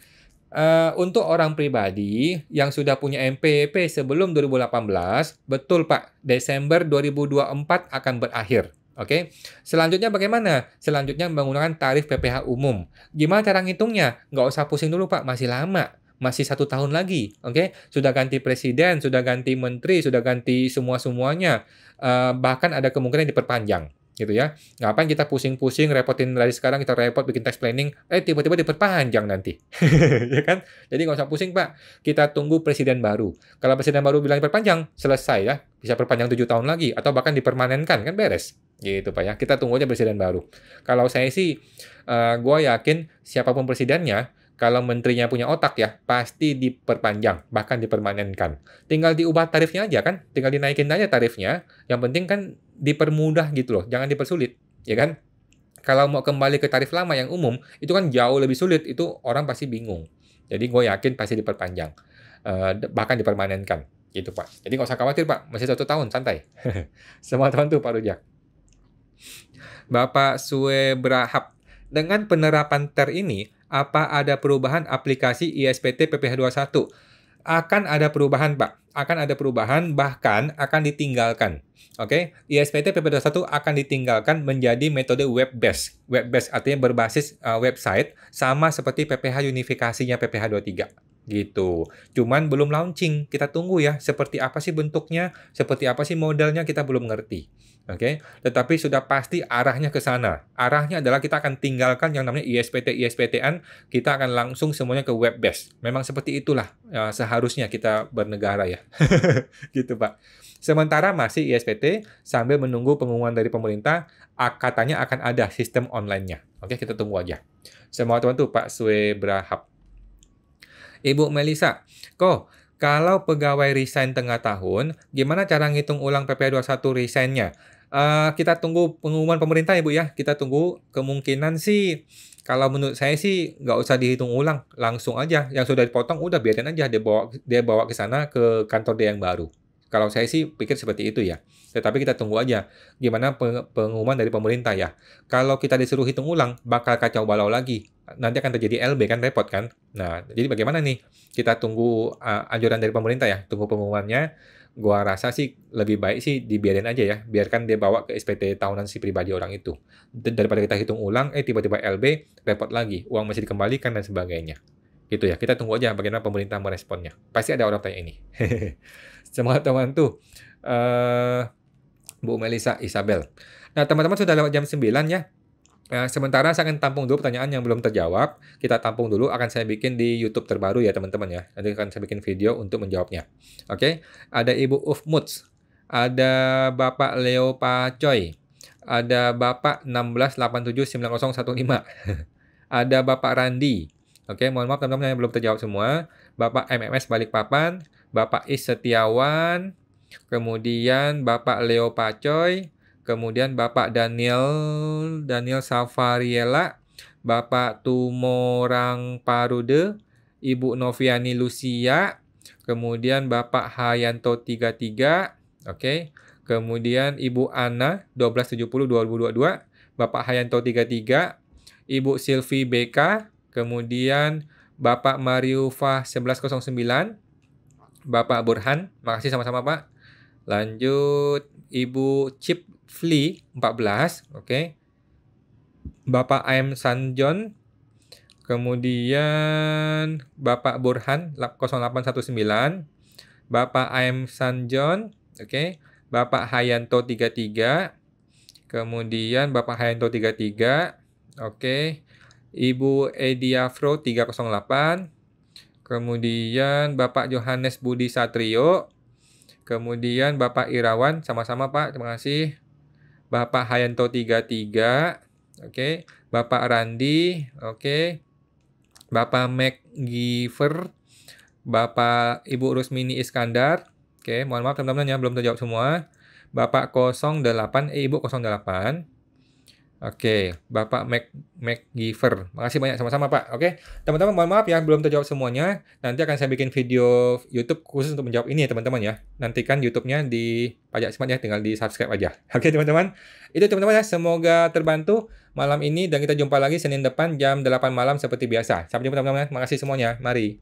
Untuk orang pribadi yang sudah punya MPWP sebelum 2018, betul Pak, Desember 2024 akan berakhir. Oke. Selanjutnya bagaimana? Selanjutnya menggunakan tarif PPh umum. Gimana cara ngitungnya? Nggak usah pusing dulu, Pak, masih lama. Masih 1 tahun lagi, oke? Sudah ganti presiden, sudah ganti menteri, sudah ganti semua-semuanya. Bahkan ada kemungkinan diperpanjang, gitu ya. Ngapain kita pusing-pusing, repotin dari sekarang kita repot bikin tax planning, tiba-tiba diperpanjang nanti. Ya kan? Jadi nggak usah pusing, Pak. Kita tunggu presiden baru. Kalau presiden baru bilang diperpanjang, selesai ya. Bisa perpanjang 7 tahun lagi, atau bahkan dipermanenkan, kan beres. Gitu, Pak ya. Kita tunggu aja presiden baru. Kalau saya sih, gue yakin siapapun presidennya, kalau menterinya punya otak ya, pasti diperpanjang, bahkan dipermanenkan. Tinggal diubah tarifnya aja kan, tinggal dinaikin aja tarifnya. Yang penting kan dipermudah gitu loh, jangan dipersulit, ya kan? Kalau mau kembali ke tarif lama yang umum, itu kan jauh lebih sulit, itu orang pasti bingung. Jadi gue yakin pasti diperpanjang, bahkan dipermanenkan, gitu Pak. Jadi nggak usah khawatir Pak, masih 1 tahun, santai. Semangat tuh Pak Rujak. Bapak Suebrahap, dengan penerapan TER ini, apa ada perubahan aplikasi ISPT PPh 21? Akan ada perubahan, Pak. Akan ada perubahan, bahkan akan ditinggalkan. Oke, ISPT PPh 21 akan ditinggalkan menjadi metode web-based. Web-based artinya berbasis website, sama seperti PPh unifikasinya PPh 23. Gitu. Cuman belum launching. Kita tunggu ya, seperti apa sih bentuknya, seperti apa sih modelnya, kita belum ngerti. Oke, tetapi sudah pasti arahnya ke sana. Arahnya adalah kita akan tinggalkan yang namanya ISPT-ISPT-an, kita akan langsung semuanya ke web based. Memang seperti itulah seharusnya kita bernegara ya. Gitu, Pak. Sementara masih ISPT sambil menunggu pengumuman dari pemerintah, katanya akan ada sistem online-nya. Oke, kita tunggu aja. Semoga teman tuh Pak Suebrahap. Ibu Melisa, kok kalau pegawai resign tengah tahun, gimana cara ngitung ulang PPh 21 resign-nya? Kita tunggu pengumuman pemerintah ya Bu ya. Kita tunggu, kemungkinan sih kalau menurut saya sih nggak usah dihitung ulang, langsung aja. Yang sudah dipotong udah biarin aja, dia bawa ke sana ke kantor dia yang baru. Kalau saya sih pikir seperti itu ya. Tetapi kita tunggu aja gimana pengumuman dari pemerintah ya. Kalau kita disuruh hitung ulang, bakal kacau balau lagi. Nanti akan terjadi LB kan, repot kan. Nah, jadi bagaimana nih? Kita tunggu anjuran dari pemerintah ya, tunggu pengumumannya. Gua rasa sih lebih baik sih dibiarin aja ya, biarkan dia bawa ke SPT tahunan si pribadi orang itu. Daripada kita hitung ulang, tiba-tiba LB, repot lagi, uang masih dikembalikan dan sebagainya. Gitu ya, kita tunggu aja bagaimana pemerintah meresponnya. Pasti ada orang tanya ini. Semangat teman tuh, Bu Melisa Isabel. Nah, teman-teman sudah lewat jam 9 ya. Sementara saya akan tampung dulu pertanyaan yang belum terjawab. Kita tampung dulu, akan saya bikin di YouTube terbaru ya teman-teman ya. Nanti akan saya bikin video untuk menjawabnya. Oke, ada Ibu Ufmuts, ada Bapak Leo Pacoy, ada Bapak 168790115, ada Bapak Randi. Oke, mohon maaf teman-teman yang belum terjawab semua. Bapak MMS Balikpapan, Bapak Is Setiawan, kemudian Bapak Leo Pacoy, kemudian Bapak Daniel Safariela, Bapak Tumorang Parude, Ibu Noviani Lucia, kemudian Bapak Hayanto 33, oke. Kemudian Ibu Ana 1270-2022, Bapak Hayanto 33, Ibu Silvi BK, kemudian Bapak Mariufa 1109, Bapak Burhan, makasih sama-sama Pak. Lanjut Ibu Chip Fli 14, oke. Bapak AM Sanjon, kemudian Bapak Burhan 0819, Bapak AM Sanjon, oke. Bapak Hayanto 33, kemudian Bapak Hayanto 33, oke. Ibu Ediafro 308, kemudian Bapak Johannes Budi Satrio, kemudian Bapak Irawan, sama-sama Pak, terima kasih. Bapak Hayanto 33, oke. Bapak Randi, oke. Bapak McGiver, Bapak Ibu Rusmini Iskandar, oke. Mohon maaf teman-teman ya, belum terjawab semua. Bapak 08, Ibu 08. Oke, Bapak McGiver. Makasih banyak sama-sama, Pak. Oke, teman-teman mohon maaf ya, belum terjawab semuanya. Nanti akan saya bikin video YouTube khusus untuk menjawab ini ya, teman-teman ya. Nantikan YouTube-nya di Pajak Smart ya, tinggal di-subscribe aja. Oke, teman-teman. Itu teman-teman ya, semoga terbantu malam ini dan kita jumpa lagi Senin depan jam 8 malam seperti biasa. Sampai jumpa teman-teman. Makasih semuanya. Mari.